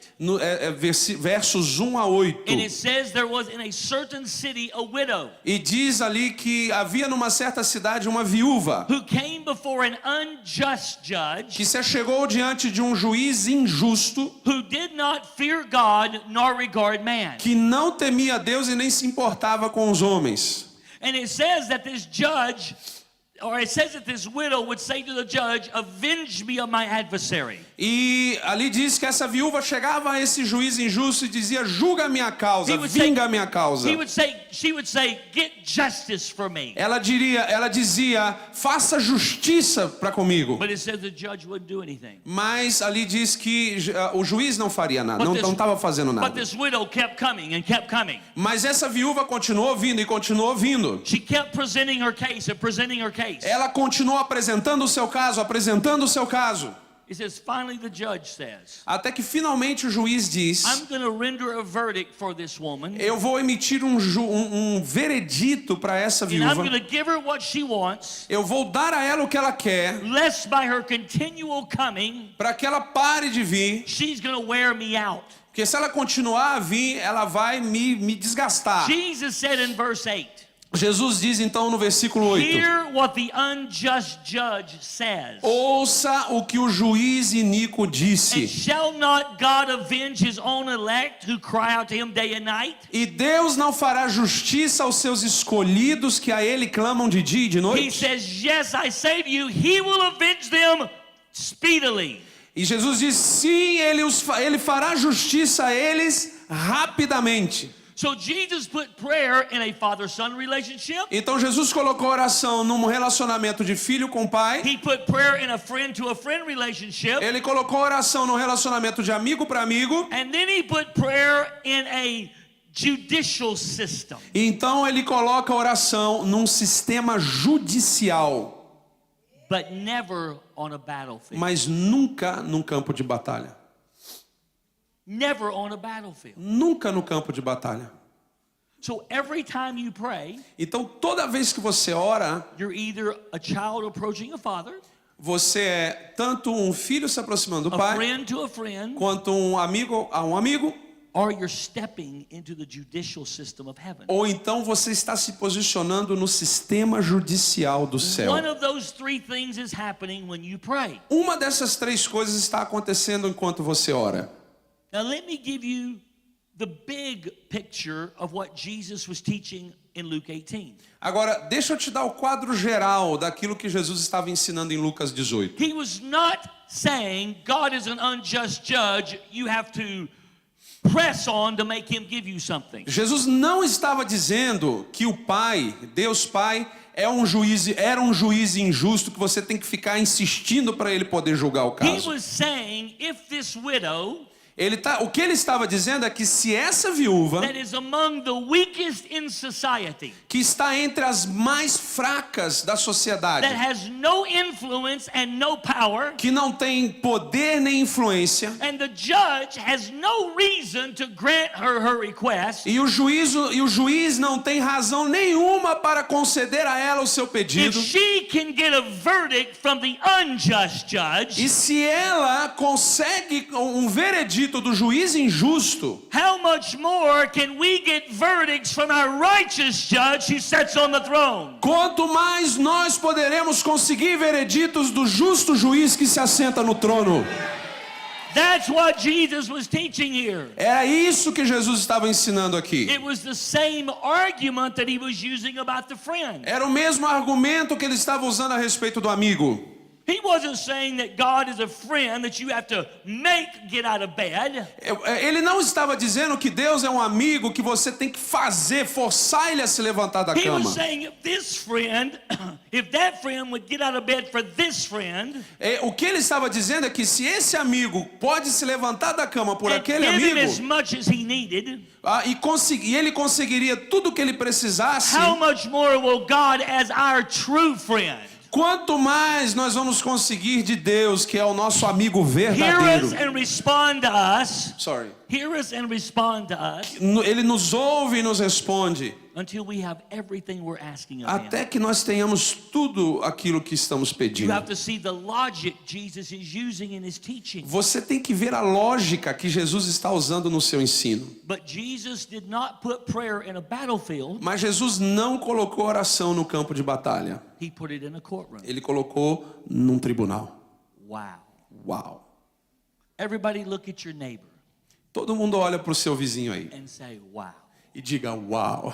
Versos 1 a 8.
And it says there was in a certain city a widow
E diz ali que havia numa certa cidade uma viúva
who came before an unjust judge
que se achegou diante de um juiz injusto,
who did not fear God nor regard man.
que não temia Deus e nem se importava com os homens.
And it says that this judge, or it says that this widow would say to the judge, "Avenge me of my adversary."
E ali diz que essa viúva chegava a esse juiz injusto e dizia, julga a minha causa,
He would say-
vinga a minha causa.
She would say, "Get justice for me."
Ela dizia, faça justiça para comigo.
But it says the judge wouldn't do anything.
Mas ali diz que o juiz não faria nada,
But
não estava fazendo
But
nada.
this widow kept coming and kept coming.
Mas essa viúva continuou vindo e continuou vindo.
She kept presenting her case and presenting her case.
Ela continuou apresentando o seu caso, apresentando o seu caso.
It says, finally the judge says,
Até que finalmente o juiz diz,
"I'm going to render a verdict for this woman,
eu vou emitir um veredito para essa
and I'm going
viúva.
to give her what she wants,
Eu vou dar a ela o que ela quer,
lest by her continual coming,
para que ela pare de vir.
she's going to wear me out."
Porque se ela continuar a vir, ela vai me desgastar.
Jesus said in verse 8,
Jesus diz então no versículo 8,
"Hear what the unjust judge says.
ouça o que o juiz iníquo
And
disse.
shall not God avenge his own elect who cry out to him day and night?"
E Deus não fará justiça aos seus escolhidos que a ele clamam de dia e de
He
noite?
says, "Yes, I say to you, he will avenge them speedily."
E Jesus diz, sim, ele fará justiça a eles rapidamente.
So Jesus put prayer in a father-son relationship.
Então Jesus colocou oração num relacionamento de filho com pai.
He put prayer in a friend-to-a-friend relationship.
Ele colocou oração num relacionamento de amigo para amigo.
And then he put prayer in a judicial system.
E então ele coloca a oração num sistema judicial,
But never on a battlefield.
mas nunca num campo de batalha.
Never on a battlefield.
Nunca no campo de batalha.
So every time you pray,
Então toda vez que você ora,
you're either a child approaching a father,
você é tanto um filho se aproximando do
a
pai,
friend to a friend,
quanto um amigo a um amigo,
or you're stepping into the judicial system of heaven.
ou então você está se posicionando no sistema judicial do céu.
One of those three things is happening when you pray.
Uma dessas três coisas está acontecendo enquanto você ora.
Now let me give you the big picture of what Jesus was teaching in Luke 18.
Agora, deixa eu te dar o quadro geral daquilo que Jesus estava ensinando em Lucas 18.
He was not saying God is an unjust judge, you have to press on to make him give you something.
Jesus não estava dizendo que o Pai, Deus Pai, era um juiz injusto que você tem que ficar insistindo para ele poder julgar o
He
caso.
was saying if this widow
O que ele estava dizendo é que se essa viúva,
that is among the weakest in society,
que está entre as mais fracas da sociedade,
that has no influence and no power,
que não tem poder nem influência,
and the judge has no reason to grant her request,
e o juiz não tem razão nenhuma para conceder a ela o seu
if
pedido,
she can get a verdict from the unjust judge,
e se ela consegue um veredito do juiz injusto,
how much more can we get verdicts from our righteous judge who sits on the throne?
quanto mais nós poderemos conseguir vereditos do justo juiz que se assenta no trono.
That's what Jesus was teaching here.
Era isso que Jesus estava ensinando aqui.
It was the same argument that he was using about the friend.
Era o mesmo argumento que ele estava usando a respeito do amigo.
He wasn't saying that God is a friend that you have to make get out of bed.
Ele não estava dizendo que Deus é um amigo que você tem que forçar ele a se levantar da
He was
cama.
saying if this friend, if that friend would get out of bed for this friend,
O que ele estava dizendo é que se esse amigo pode se levantar da cama por
and
aquele
give him as
amigo,
much as he needed,
e ele conseguiria tudo o que ele precisasse,
how much more will God as our true friend
quanto mais nós vamos conseguir de Deus, que é o nosso amigo
hear
verdadeiro.
us and respond to us,
Sorry.
hear us and respond to us
Ele nos ouve e nos responde,
until we have everything we're asking of him.
até que nós tenhamos tudo aquilo que estamos
You
pedindo.
have to see the logic Jesus is using in his teaching.
Você tem que ver a lógica que Jesus está usando no seu ensino.
But Jesus did not put prayer in a battlefield.
Mas Jesus não colocou oração no campo de batalha.
He put it in a courtroom.
Ele colocou num tribunal.
Wow.
Uau.
Everybody look at your neighbor
Todo mundo olha para o seu vizinho aí
and say, wow.
e diga uau.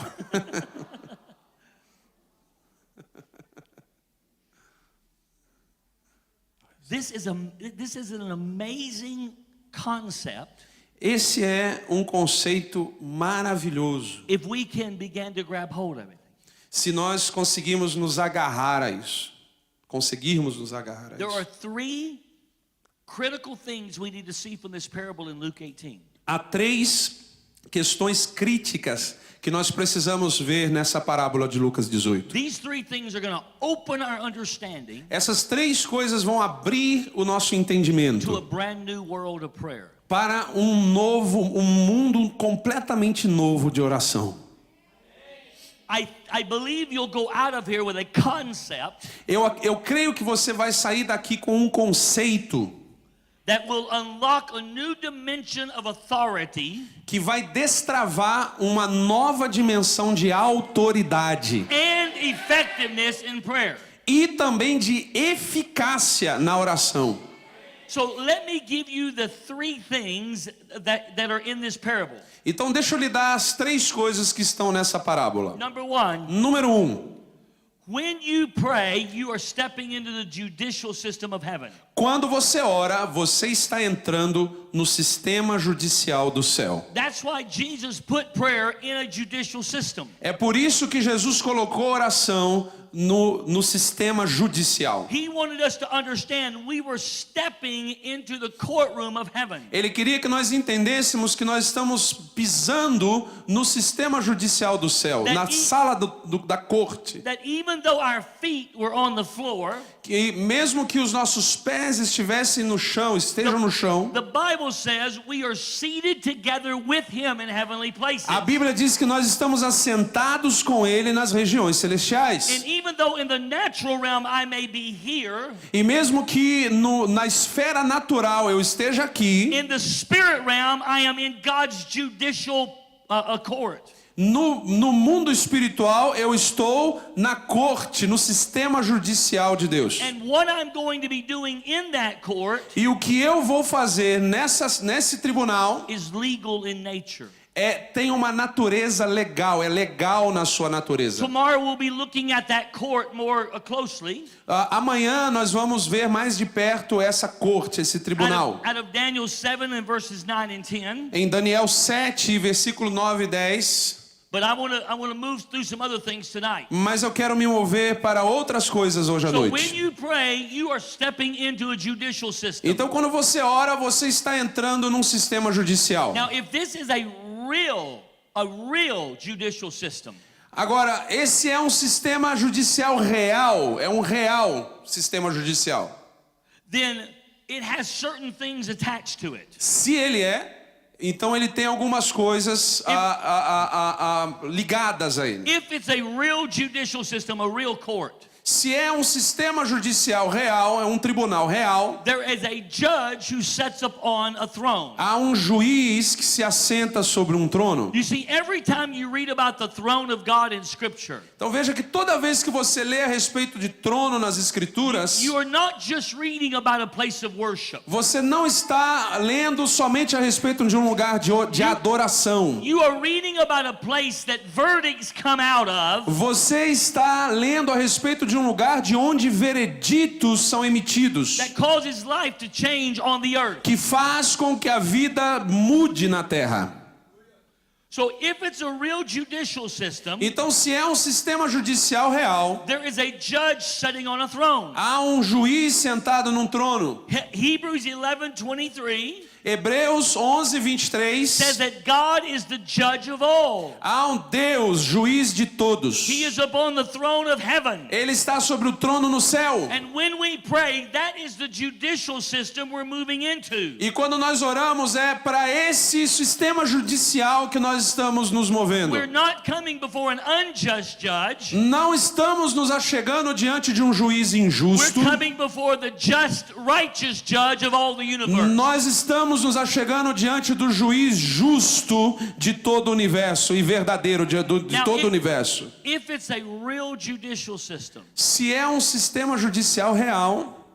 This is an amazing concept
Esse é um conceito maravilhoso.
if we can begin to grab hold of it.
Se nós conseguirmos nos agarrar a isso. Conseguirmos nos agarrar a
There are
isso.
three critical things we need to see from this parable in Luke 18.
Há 3 questões críticas que nós precisamos ver nessa parábola de Lucas 18.
These three things are going to open our understanding
Essas 3 coisas vão abrir o nosso
to a
entendimento
brand new world of prayer.
para um mundo completamente novo de oração.
I believe you'll go out of here with a concept
Eu creio que você vai sair daqui com um conceito
that will unlock a new dimension of authority
que vai destravar uma nova dimensão de autoridade
and effectiveness in prayer.
e também de eficácia na oração.
So let me give you the three things that are in this parable.
Então deixa eu lhe dar as 3 coisas que estão nessa parábola.
Number one,
Número 1.
when you pray, you are stepping into the judicial system of heaven.
Quando você ora, você está entrando no sistema judicial do céu.
That's why Jesus put prayer in a judicial system.
É por isso que Jesus colocou oração no sistema judicial.
He wanted us to understand we were stepping into the courtroom of heaven.
Ele queria que nós entendêssemos que nós estamos pisando no sistema judicial do céu, na sala da corte.
That even though our feet were on the floor,
Que mesmo que os nossos pés estivessem no chão, estejam no chão,
the Bible says we are seated together with him in heavenly places.
a Bíblia diz que nós estamos assentados com ele nas regiões celestiais.
And even though in the natural realm I may be here,
E mesmo que na esfera natural eu esteja aqui,
in the spirit realm I am in God's judicial court.
no mundo espiritual eu estou na corte, no sistema judicial de Deus.
And what I'm going to be doing in that court
E o que eu vou fazer nesse tribunal
is legal in nature.
tem uma natureza legal, é legal na sua natureza.
Tomorrow we'll be looking at that court more closely.
Amanhã nós vamos ver mais de perto essa corte, esse tribunal.
Out of Daniel 7 and verses 9 and 10.
Em Daniel 7, versículo 9 e 10.
But I want to move through some other things tonight.
Mas eu quero me mover para outras coisas hoje à
So when
noite.
you pray, you are stepping into a judicial system.
Então quando você ora, você está entrando num sistema judicial.
Now, if this is a real judicial system,
Agora, esse é um sistema judicial real, é um real sistema judicial.
then it has certain things attached to it.
Se ele então ele tem algumas coisas ligadas a ele.
If it's a real judicial system, a real court,
Se é um sistema judicial real, é um tribunal real,
there is a judge who sets up on a throne.
há um juiz que se assenta sobre um trono.
You see, every time you read about the throne of God in Scripture,
Então veja que toda vez que você lê a respeito de trono nas escrituras,
you are not just reading about a place of worship.
você não está lendo somente a respeito de um lugar de adoração.
You are reading about a place that verdicts come out of,
Você está lendo a respeito de um lugar de onde vereditos são emitidos,
that causes life to change on the earth.
que faz com que a vida mude na terra.
So if it's a real judicial system,
Então, se é um sistema judicial real,
there is a judge sitting on a throne.
há um juiz sentado num trono.
Hebrews 11:23
Hebreus 11, 23.
says that God is the judge of all.
Há um Deus, juiz de todos.
He is upon the throne of heaven.
Ele está sobre o trono no céu.
And when we pray, that is the judicial system we're moving into.
E quando nós oramos, é para esse sistema judicial que nós estamos nos movendo.
We're not coming before an unjust judge.
Não estamos nos achegando diante de um juiz injusto.
We're coming before the just, righteous judge of all the universe.
Nós estamos nos achegando diante do juiz justo de todo o universo e verdadeiro de todo o universo.
If it's a real judicial system,
Se é um sistema judicial real,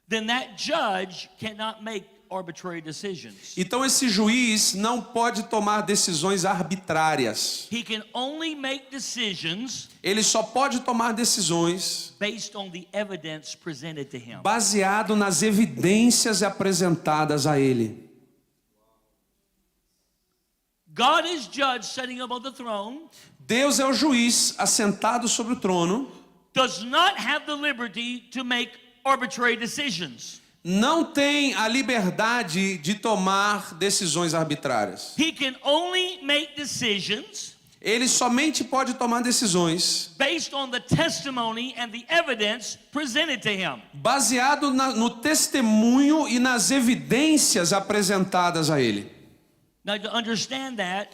then that judge cannot make arbitrary decisions.
então esse juiz não pode tomar decisões arbitrárias.
He can only make decisions
Ele só pode tomar decisões
based on the evidence presented to him.
baseado nas evidências apresentadas a ele.
God is judge sitting above the throne,
Deus é o juiz assentado sobre o trono,
does not have the liberty to make arbitrary decisions.
não tem a liberdade de tomar decisões arbitrárias.
He can only make decisions
Ele somente pode tomar decisões
based on the testimony and the evidence presented to him.
baseado no testemunho e nas evidências apresentadas a ele.
Now, to understand that,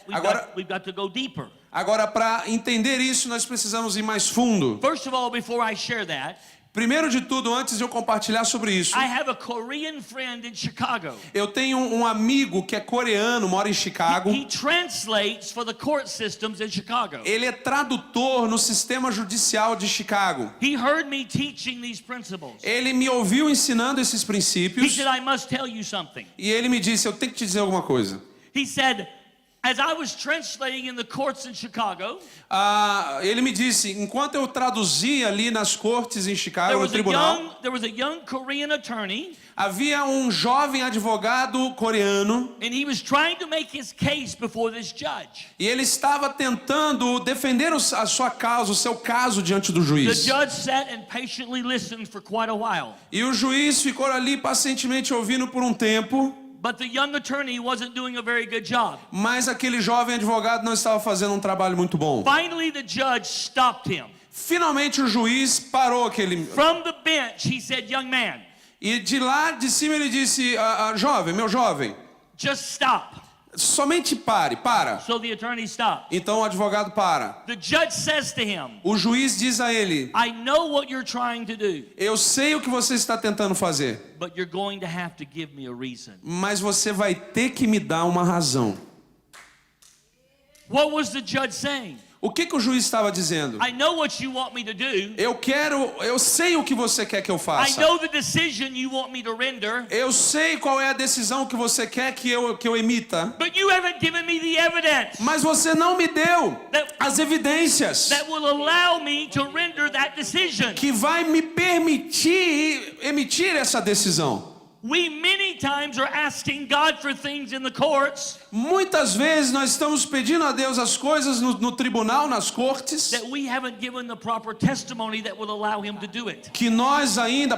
we've got to go deeper.
Agora, para entender isso, nós precisamos ir mais fundo.
First of all, before I share that,
Primeiro de tudo, antes de eu compartilhar sobre isso,
I have a Korean friend in Chicago.
eu tenho um amigo que é coreano, mora em Chicago.
He translates for the court systems in Chicago.
Ele é tradutor no sistema judicial de Chicago.
He heard me teaching these principles.
Ele me ouviu ensinando esses
He
princípios
said, I must tell you something.
e ele me disse, eu tenho que te dizer alguma coisa.
He said, as I was translating in the courts in Chicago,
Ele me disse, enquanto eu traduzia ali nas cortes em Chicago, no tribunal,
there was a young Korean attorney,
havia um jovem advogado coreano
and he was trying to make his case before this judge.
e ele estava tentando defender a sua causa, o seu caso diante do
The
juiz.
judge sat and patiently listened for quite a while.
E o juiz ficou ali pacientemente ouvindo por um tempo,
But the young attorney wasn't doing a very good job.
mas aquele jovem advogado não estava fazendo um trabalho muito bom.
Finally, the judge stopped him.
Finalmente o juiz parou aquele...
From the bench, he said, young man,
E de lá de cima ele disse, jovem, meu jovem,
just stop.
somente para.
So the attorney stopped.
Então o advogado para.
The judge says to him,
O juiz diz a ele,
I know what you're trying to do,
eu sei o que você está tentando fazer,
but you're going to have to give me a reason.
mas você vai ter que me dar uma razão.
What was the judge saying?
O que o juiz estava dizendo?
I know what you want me to do.
Eu sei o que você quer que eu
I
faça.
know the decision you want me to render.
Eu sei qual é a decisão que você quer que eu emita.
But you haven't given me the evidence
Mas você não me deu as evidências
that will allow me to render that decision.
que vai me permitir emitir essa decisão.
We many times are asking God for things in the courts
Muitas vezes nós estamos pedindo a Deus as coisas no tribunal, nas cortes,
that we haven't given the proper testimony that will allow him to do it.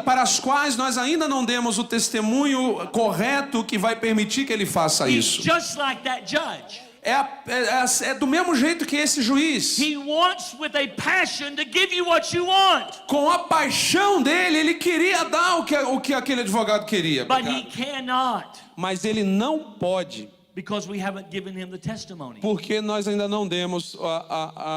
para as quais nós ainda não demos o testemunho correto que vai permitir que ele faça
He's
isso.
just like that judge.
É do mesmo jeito que esse juiz.
He wants with a passion to give you what you want,
Com a paixão dele, ele queria dar o que aquele advogado queria.
but he cannot
Mas ele não pode,
because we haven't given him the testimony.
porque nós ainda não demos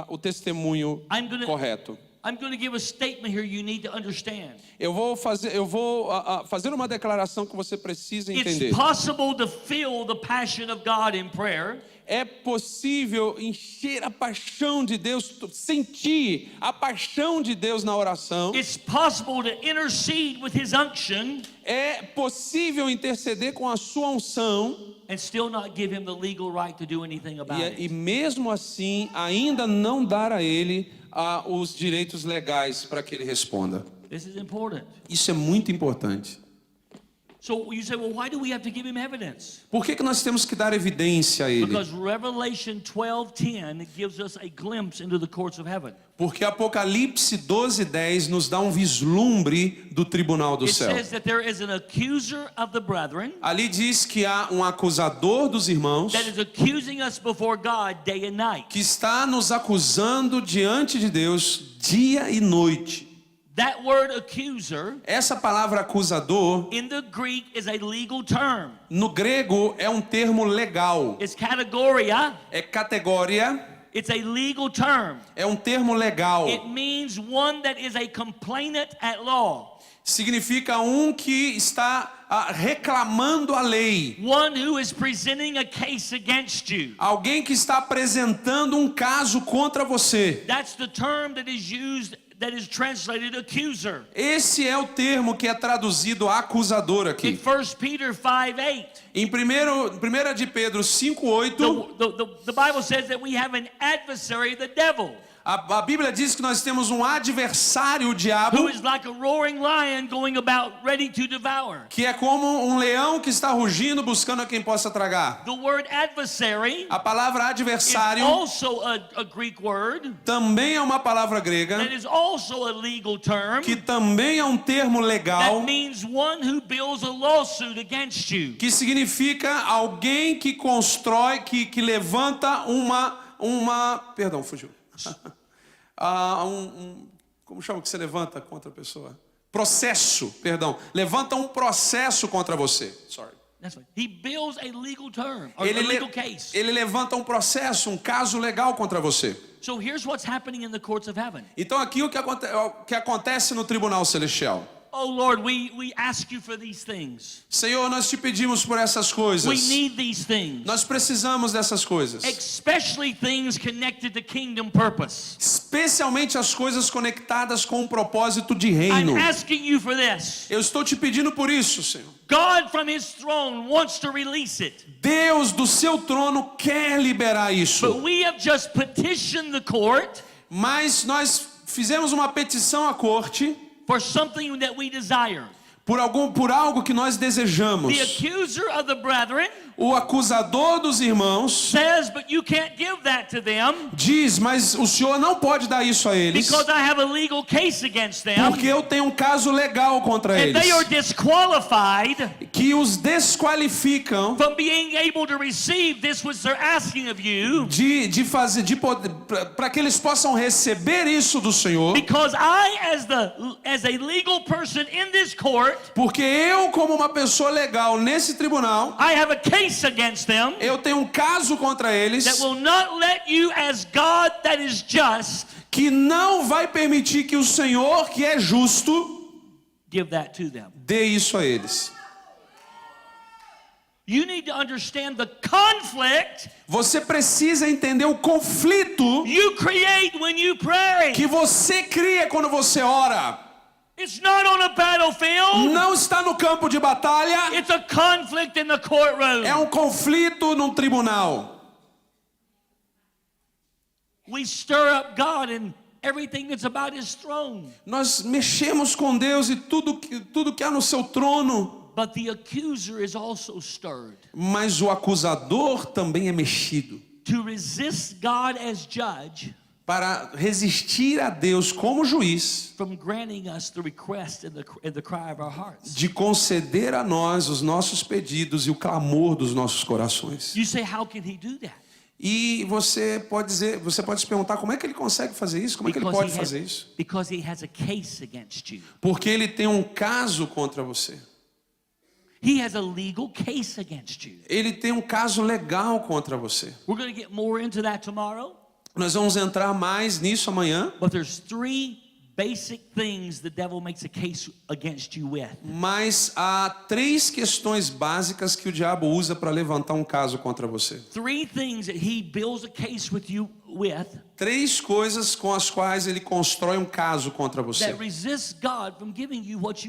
o testemunho correto.
I'm going to give a statement here you need to understand.
Eu vou fazer uma declaração que você precisa entender.
It's possible to feel the passion of God in prayer.
É possível encher a paixão de Deus, sentir a paixão de Deus na oração.
It's possible to intercede with his unction
É possível interceder com a sua unção
and still not give him the legal right to do anything about
e
it.
mesmo assim ainda não dar a ele os direitos legais para que ele responda.
This is important.
Isso é muito importante.
So you say, well, why do we have to give him evidence?
Por que nós temos que dar evidência a ele?
Because Revelation 12:10 gives us a glimpse into the courts of heaven.
Porque Apocalipse 12:10 nos dá um vislumbre do tribunal do
It
céu.
says that there is an accuser of the brethren
Ali diz que há um acusador dos irmãos
that is accusing us before God day and night.
que está nos acusando diante de Deus dia e noite.
That word accuser
Essa palavra acusador,
in the Greek is a legal term.
no grego, é um termo legal.
It's categoria.
É categoria,
It's a legal term.
é um termo legal.
It means one that is a complainant at law.
Significa um que está reclamando a lei.
One who is presenting a case against you.
Alguém que está apresentando um caso contra você.
That's the term that is used, that is translated accuser.
Esse é o termo que é traduzido acusador
In
aqui.
1 Peter 5:8,
Em 1 de Pedro 5:8,
the Bible says that we have an adversary, the devil,
a Bíblia diz que nós temos um adversário, o diabo,
who is like a roaring lion going about ready to devour.
que é como um leão que está rugindo buscando a quem possa tragar.
The word adversary
A palavra
is
adversário
also a Greek word
também é uma palavra grega,
that is also a legal term
que também é um termo legal,
that means one who builds a lawsuit against you.
que significa alguém que constrói, que levanta perdão, fugiu. Como chama que você levanta contra a pessoa? Processo, perdão. Levanta um processo contra você. Sorry.
That's right. He builds a legal term, or a legal case.
Ele levanta um processo, um caso legal contra você.
So here's what's happening in the courts of heaven.
Então aqui o que acontece no tribunal celestial.
Oh Lord, we ask you for these things.
Senhor, nós te pedimos por essas coisas.
We need these things.
Nós precisamos dessas coisas.
Especially things connected to kingdom purpose.
Especialmente as coisas conectadas com o propósito de reino.
I'm asking you for this.
Eu estou te pedindo por isso, Senhor.
God from his throne wants to release it.
Deus do seu trono quer liberar isso.
But we have just petitioned the court
Mas nós fizemos uma petição à corte
for something that we desire.
por algo que nós desejamos.
The accuser of the brethren
O acusador dos irmãos
says, but you can't give that to them
diz, mas o Senhor não pode dar isso a eles,
because I have a legal case against them.
porque eu tenho um caso legal contra
And
eles,
they are disqualified
que os desqualificam
from being able to receive this which they're asking of you,
para que eles possam receber isso do Senhor,
because I, as a legal person in this court,
porque eu, como uma pessoa legal nesse tribunal,
I have a case against them
eu tenho um caso contra eles
that will not let you, as God that is just,
que não vai permitir que o Senhor, que é justo,
give that to them.
dê isso a eles.
You need to understand the conflict
Você precisa entender o conflito
you create when you pray.
que você cria quando você ora.
It's not on a battlefield.
Não está no campo de batalha,
It's a conflict in the courtroom.
é um conflito num tribunal.
We stir up God in everything that's about His throne.
Nós mexemos com Deus e tudo que há no seu trono.
But the accuser is also stirred.
Mas o acusador também é mexido.
To resist God as judge
Para resistir a Deus como juiz,
from granting us the request and the cry of our hearts.
de conceder a nós os nossos pedidos e o clamor dos nossos corações.
You say, how can He do that?
E você pode se perguntar como é que ele consegue fazer isso? Como é que ele pode fazer isso?
Because He has a case against you.
Porque ele tem um caso contra você.
He has a legal case against you.
Ele tem um caso legal contra você.
We're going to get more into that tomorrow.
Nós vamos entrar mais nisso amanhã.
But there's three basic things the devil makes a case against you with.
Mas há 3 questões básicas que o diabo usa para levantar um caso contra você.
Three things that he builds a case with you with
3 coisas com as quais ele constrói um caso contra você.
that resists God from giving you what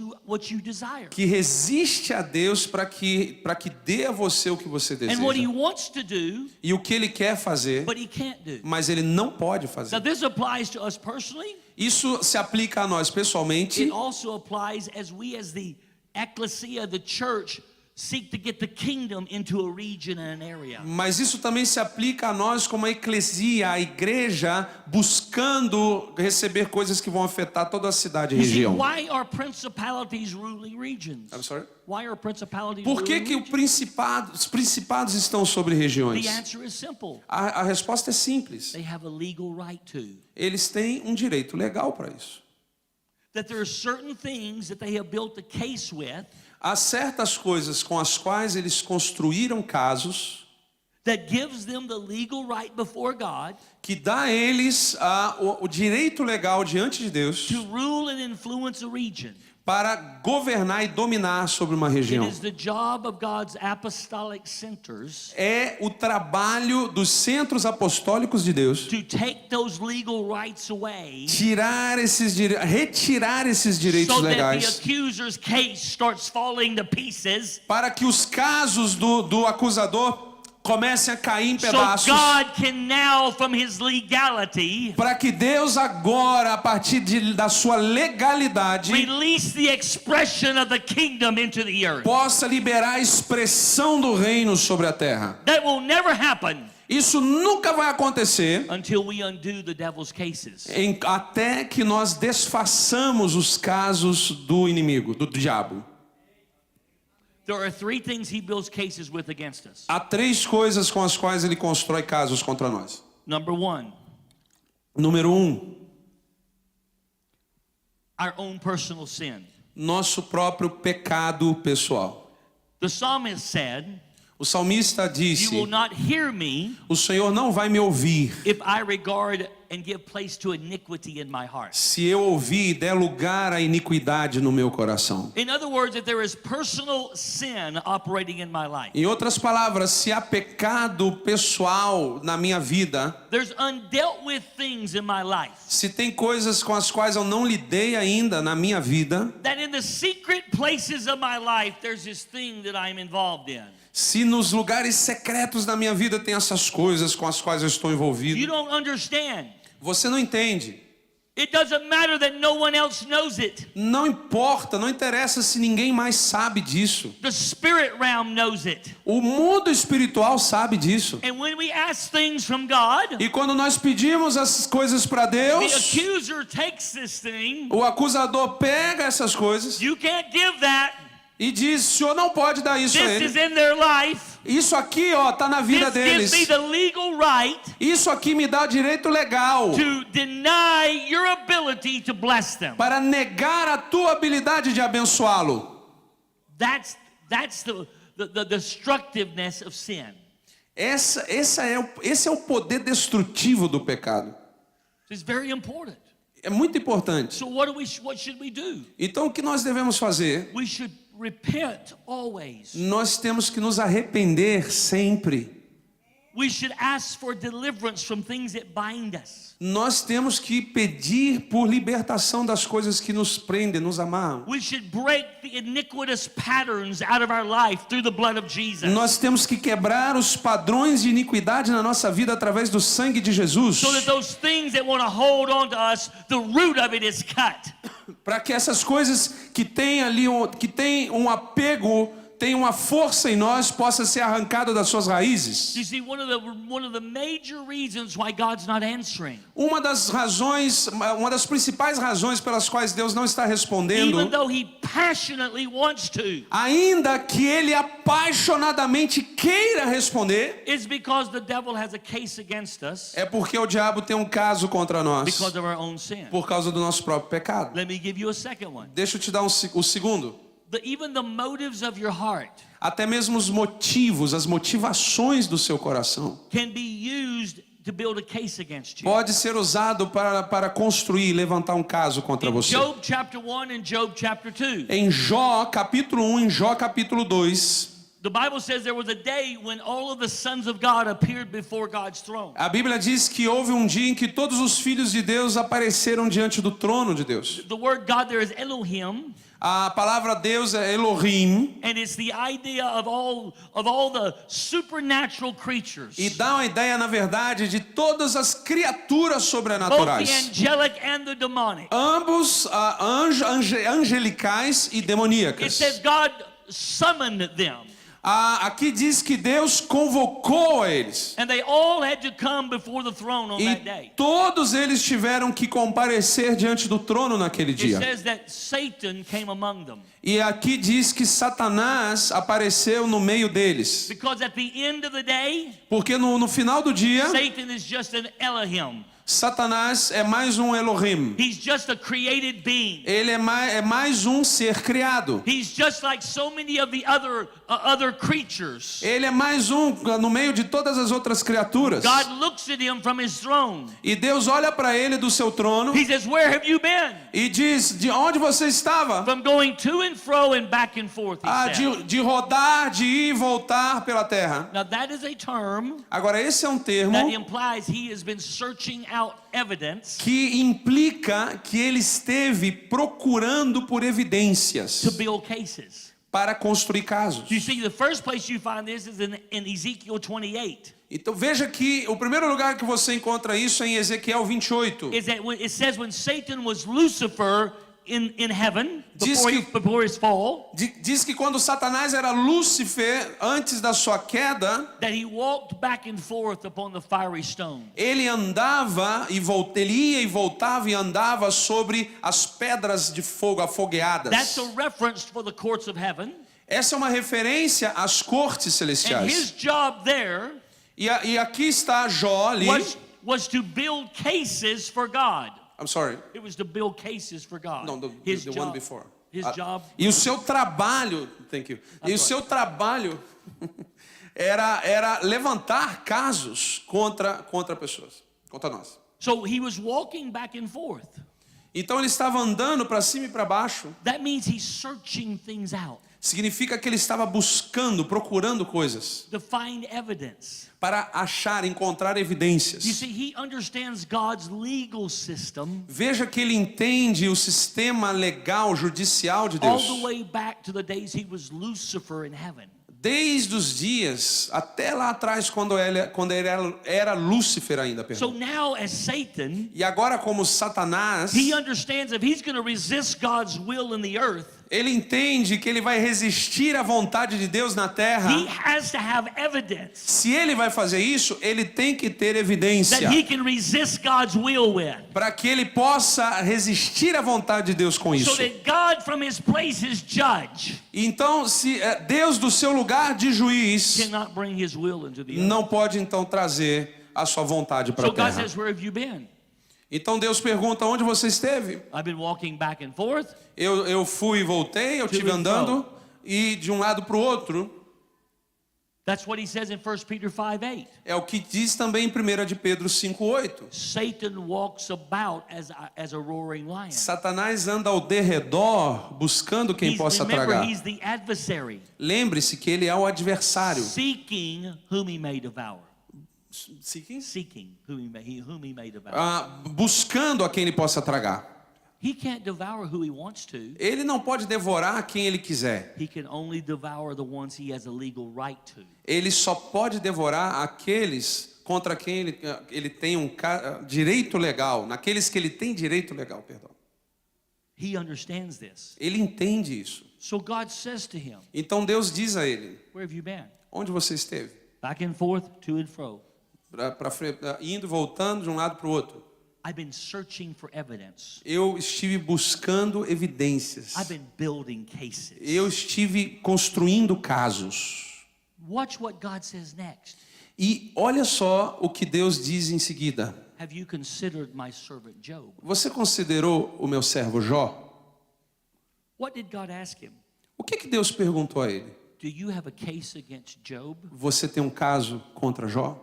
you desire.
Que resiste a Deus para que dê a você o que você
And what he
deseja.
wants to do,
E o que ele quer fazer,
but he can't do.
mas ele não pode
Now
fazer.
this applies to us personally.
Isso se aplica a nós pessoalmente.
It also applies as the ecclesia, the church, seek to get the kingdom into a region and an area.
Mas isso também se aplica a nós como a eclesia, a igreja, buscando receber coisas que vão afetar toda a cidade e
You see,
região.
why are principalities ruling regions?
I'm sorry?
Why are principalities
Por que
ruling
que
regions?
os principados estão sobre regiões?
The answer is simple.
A resposta é simples.
They have a legal right to.
Eles têm um direito legal para isso.
That there are certain things that they have built a case with
Há certas coisas com as quais eles construíram casos
that gives them the legal right before God
que dá a eles o direito legal diante de Deus
to rule and influence a region.
para governar e dominar sobre uma
It
região.
is the job of God's apostolic centers
É o trabalho dos centros apostólicos de Deus
to take those legal rights away
retirar esses direitos
so that the
legais
accuser's case starts falling to pieces
para que os casos do acusador comecem a cair em
so
pedaços.
God can now, from his legality,
Para que Deus agora, a partir da sua legalidade,
release the expression of the kingdom into the earth.
possa liberar a expressão do reino sobre a terra.
That will never happen
Isso nunca vai acontecer
until we undo the devil's cases.
até que nós desfaçamos os casos do inimigo, do diabo.
There are three things he builds cases with against us.
Há 3 coisas com as quais ele constrói casos contra nós.
Number one,
Número 1,
our own personal sin.
nosso próprio pecado pessoal.
The psalmist said,
O salmista
"You
disse:
will not hear me
o Senhor não vai me ouvir
if I regard and give place to iniquity in my heart."
se eu ouvir e der lugar à iniquidade no meu coração.
In other words, if there is personal sin operating in my life,
Em outras palavras, se há pecado pessoal na minha vida,
there's undealt with things in my life,
se tem coisas com as quais eu não lidei ainda na minha vida,
that in the secret places of my life, there's this thing that I'm involved in.
se nos lugares secretos da minha vida tem essas coisas com as quais eu estou
You
envolvido,
don't understand.
você não entende.
It doesn't matter that no one else knows it.
Não importa, não interessa se ninguém mais sabe disso.
The spirit realm knows it.
O mundo espiritual sabe disso.
And when we ask things from God,
E quando nós pedimos essas coisas para
the
Deus,
accuser takes this thing.
o acusador pega essas coisas
You can't give that.
e diz: o senhor não pode dar isso a
This is
ele.
in their life.
Isso aqui, ó, tá na vida
This gives me
deles.
the legal right
Isso aqui me dá direito legal
to deny your ability to bless them.
para negar a tua habilidade de abençoá-lo.
That's the destructiveness of sin.
Esse é o poder destrutivo do pecado.
It's very important.
É muito importante.
So what should we do?
Então, o que nós devemos fazer?
We should repent always.
Nós temos que nos arrepender sempre.
We should ask for deliverance from things that bind us.
Nós temos que pedir por libertação das coisas que nos prendem, nos amarram.
We should break the iniquitous patterns out of our life through the blood of Jesus.
Nós temos que quebrar os padrões de iniquidade na nossa vida através do sangue de Jesus.
So that those things that want to hold on to us, the root of it is cut.
Para que essas coisas que têm ali que tem um apego, tem uma força em nós, possa ser arrancado das suas raízes.
You see, one of the major reasons why God's not answering,
Uma das principais razões pelas quais Deus não está respondendo,
even though He passionately wants to,
ainda que Ele apaixonadamente queira responder,
is because the devil has a case against us
é porque o diabo tem um caso contra nós,
because of our own sin.
por causa do nosso próprio pecado.
Let me give you a second one.
Deixa eu te dar o segundo.
Even the motives of your heart
Até mesmo os motivos, as motivações do seu coração
can be used to build a case against you.
pode ser usado para construir, levantar um caso contra
In
você.
Job chapter 1 and Job chapter 2,
Em Jó capítulo 1, em Jó capítulo 2,
the Bible says there was a day when all of the sons of God appeared before God's throne.
a Bíblia diz que houve um dia em que todos os filhos de Deus apareceram diante do trono de Deus.
The word God there is Elohim,
A palavra Deus é Elohim
and it's the idea of all the supernatural creatures,
e dá uma ideia, na verdade, de todas as criaturas
both the
sobrenaturais.
angelic and the demonic.
Ambos angelicais e
It
demoníacas.
says God summoned them,
Aqui diz que Deus convocou a eles.
and they all had to come before the throne on that
E
day.
todos eles tiveram que comparecer diante do trono naquele
It
dia.
says that Satan came among them,
E aqui diz que Satanás apareceu no meio deles.
because at the end of the day,
Porque no final do dia,
Satan is just an Elohim.
Satanás é mais um Elohim.
He's just a created being.
Ele é mais um ser criado.
He's just like so many of the other creatures.
Ele é mais um no meio de todas as outras criaturas.
God looks at him from his throne.
E Deus olha para ele do seu trono
He says, "Where have you been?"
e diz: de onde você estava?
From going to and fro and back and forth, he said.
De rodar, de ir e voltar pela terra.
Now that is a term
Agora esse é um termo
that implies he has been searching out evidence
que implica que ele esteve procurando por evidências
to build cases.
para construir casos.
You see, the first place you find this is in Ezekiel 28.
Então veja que o primeiro lugar que você encontra isso é em Ezequiel 28.
Is that it says when Satan was Lucifer in heaven
Diz
before his fall,
Diz que quando Satanás era Lúcifer, antes da sua queda,
that he walked back and forth upon the fiery stone.
ele andava e ele ia e voltava e andava sobre as pedras de fogo afogueadas.
That's a reference for the courts of heaven.
Essa é uma referência às cortes
And his
celestiais.
job there
E aqui está Jó ali.
was to build cases for God.
I'm sorry.
It was to build cases for God.
No, the
His
one
job,
before.
His job.
E o seu trabalho, thank you. E o seu trabalho era levantar casos contra pessoas, contra nós.
So he was walking back and forth.
Então ele estava andando para cima e para baixo.
That means he's searching things out
Significa que ele estava buscando, procurando coisas
to find evidence.
para achar, encontrar
You
evidências.
see, he understands God's legal system
Veja que ele entende o sistema legal, judicial de
all
Deus.
the way back to the days he was Lucifer in heaven.
Desde os dias, até lá atrás, quando ele era Lúcifer ainda.
So
Perdão.
now as Satan,
E agora como Satanás,
he understands if he's going to resist God's will in the earth,
ele entende que ele vai resistir à vontade de Deus na terra.
he has to have evidence
Se ele vai fazer isso, ele tem que ter evidência
that he can resist God's will with.
para que ele possa resistir à vontade de Deus com
So
isso.
that God from his place as judge
Então, se Deus do seu lugar de juiz
cannot bring his will into the earth.
não pode então trazer a sua vontade para
So
a
God
terra.
says, where have you been?
Então Deus pergunta: onde você esteve?
I've been walking back and forth.
Eu fui e voltei, eu estive
and
andando e de um lado para o outro.
That's what he says in 1 Peter 5:8.
É o que diz também em 1 de Pedro 5:8.
Satan walks about as a roaring lion.
Satanás anda ao derredor buscando quem possa
Remember,
tragar.
he's the adversary,
Lembre-se que ele é o adversário.
seeking whom he may devour.
Seeking?
Seeking whom he may devour.
Buscando a quem ele possa tragar.
He can't devour who he wants to.
Ele não pode devorar quem ele quiser.
He can only devour the ones he has a legal right to.
Ele só pode devorar aqueles contra quem ele tem direito legal, naqueles que ele tem direito legal, perdão.
He understands this.
Ele entende isso.
So God says to him,
Então Deus diz a ele:
where have you been?
onde você esteve?
Back and forth, to and fro.
Indo e voltando de um lado para o outro.
I've been searching for evidence.
Eu estive buscando evidências.
I've been building cases.
Eu estive construindo casos.
Watch what God says next.
E olha só o que Deus diz em seguida.
Have you considered my servant Job?
Você considerou o meu servo Jó?
What did God ask him?
O que Deus perguntou a ele?
Do you have a case against Job?
Você tem um caso contra Jó?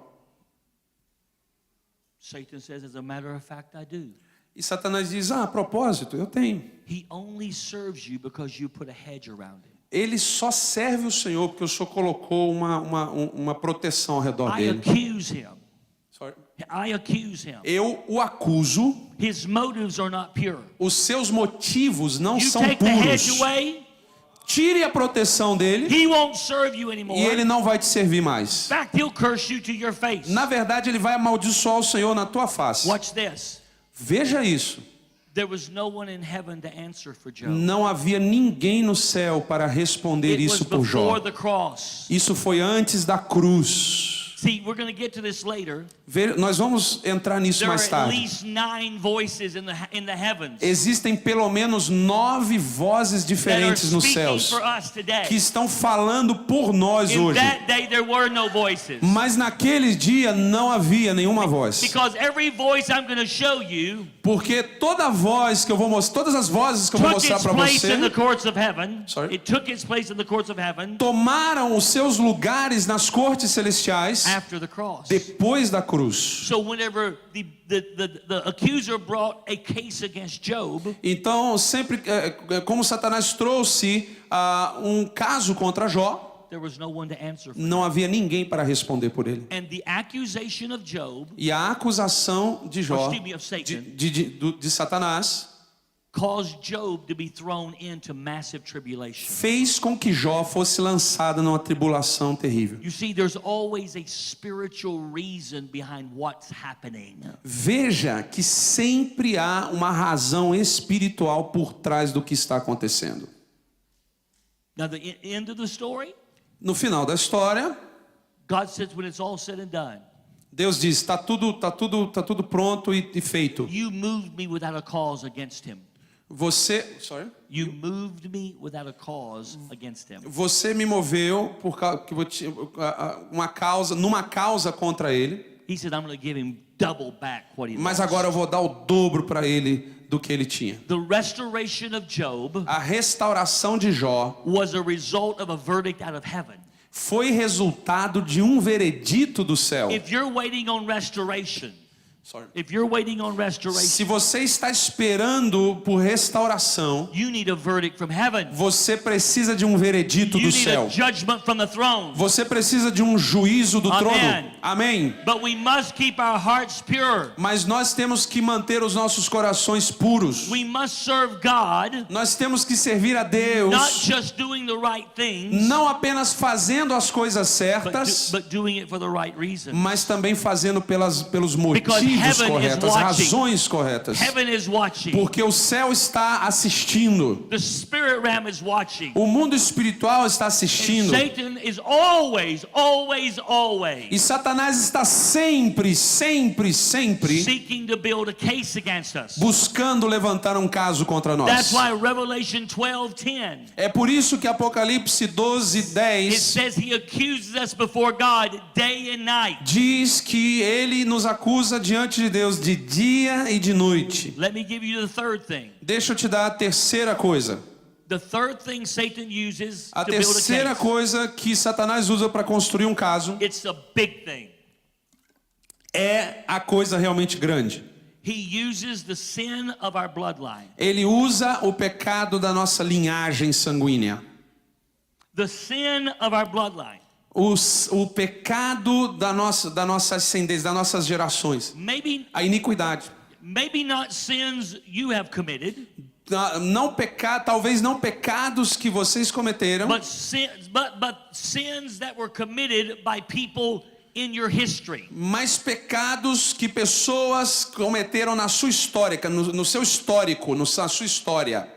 Satan says, as a matter of fact, I do.
E Satanás diz: a propósito, eu tenho.
He only serves you because you put a hedge around him.
Ele só serve o Senhor porque o Senhor colocou uma proteção ao redor
I
dele.
accuse him.
Sorry.
I accuse him.
Eu o acuso.
His motives are not pure.
Os seus motivos não
You
são
take the hedge
puros.
away,
Tire a proteção dele
he won't serve you anymore.
e ele não vai te servir
In
mais.
fact, he'll curse you to your face.
Na verdade, ele vai amaldiçoar o Senhor na tua face.
Watch this.
Veja isso.
There was no one in heaven to answer for Job.
Não havia ninguém no céu para responder
It was
isso por Jó.
before the cross.
Isso foi antes da cruz.
See, we're going to get to this later.
Nós vamos entrar nisso
There are
mais
at
tarde.
least 9 voices in the heavens
Existem pelo menos 9 vozes
that are
diferentes nos
speaking
céus
for us today.
que estão falando por nós
In
hoje.
that day there were no voices.
Mas naquele dia não havia nenhuma voz.
Because every voice I'm going to show you
Porque toda voz que eu vou mostrar, todas as vozes que eu vou
took
mostrar
its
para
place in the
você,
courts of heaven.
Sorry?
It took its place in the courts of heaven
tomaram os seus lugares nas cortes celestiais
after the cross.
depois da cruz.
So whenever the accuser brought a case against Job,
Então, sempre como Satanás trouxe um caso contra Jó,
there was no one to answer for.
não havia ninguém para responder por ele.
And the accusation of Job,
E a acusação de Jó,
excuse me, of Satan,
de Satanás,
caused Job to be thrown into massive tribulation.
fez com que Jó fosse lançado numa tribulação terrível.
You see, there's always a spiritual reason behind what's happening.
Veja que sempre há uma razão espiritual por trás do que está acontecendo.
Now, the end of the story,
No final da história,
God says, when it's all said and done,
Deus diz: tá tudo pronto e feito.
you moved me without a cause against him. You moved me without a cause against him.
Você me moveu por numa causa contra ele,
He said, I'm going to give him double back what he
mas
lost.
agora eu vou dar o dobro para ele do que ele tinha.
The restoration of Job
A restauração de Jó
was a result of a verdict out of heaven.
foi resultado de um veredito do céu.
If you're waiting on restoration, if you're waiting on restoration,
Se você está esperando por restauração,
you need a verdict from heaven.
você precisa de um veredito
You
do
need
céu.
a judgment from the throne.
Você precisa de um juízo do
Amém.
trono. Amém.
But we must keep our hearts pure.
Mas nós temos que manter os nossos corações puros.
We must serve God,
Nós temos que servir a
not
Deus,
just doing the right things,
não apenas fazendo as coisas certas,
but doing it for the right reason.
mas também fazendo pelos
Because
motivos
heaven
corretos,
is watching.
razões corretas.
Heaven is watching.
Porque o céu está assistindo.
The spirit realm is watching.
O mundo espiritual está assistindo.
Satan is always
E Satanás está sempre
seeking to build a case against us.
buscando levantar um caso contra
That's
nós.
why Revelation 12:10,
É por isso que Apocalipse 12:10
it says he accuses us before God day and night.
diz que ele nos acusa diante de Deus de dia e de noite.
Let me give you the third thing.
Deixa eu te dar a terceira coisa.
The third thing Satan uses
A
to build a
terceira
case.
coisa que Satanás usa para construir um caso
It's a big thing.
é a coisa realmente grande.
He uses the sin of our bloodline.
Ele usa o pecado da nossa linhagem sanguínea.
The sin of our bloodline.
O pecado da nossa ascendência, das nossas gerações.
Maybe
A iniquidade.
not sins you have committed,
Não talvez não pecados que vocês cometeram,
but sins that were committed by people in your history.
mas pecados que pessoas cometeram na sua história, no seu histórico, na sua história.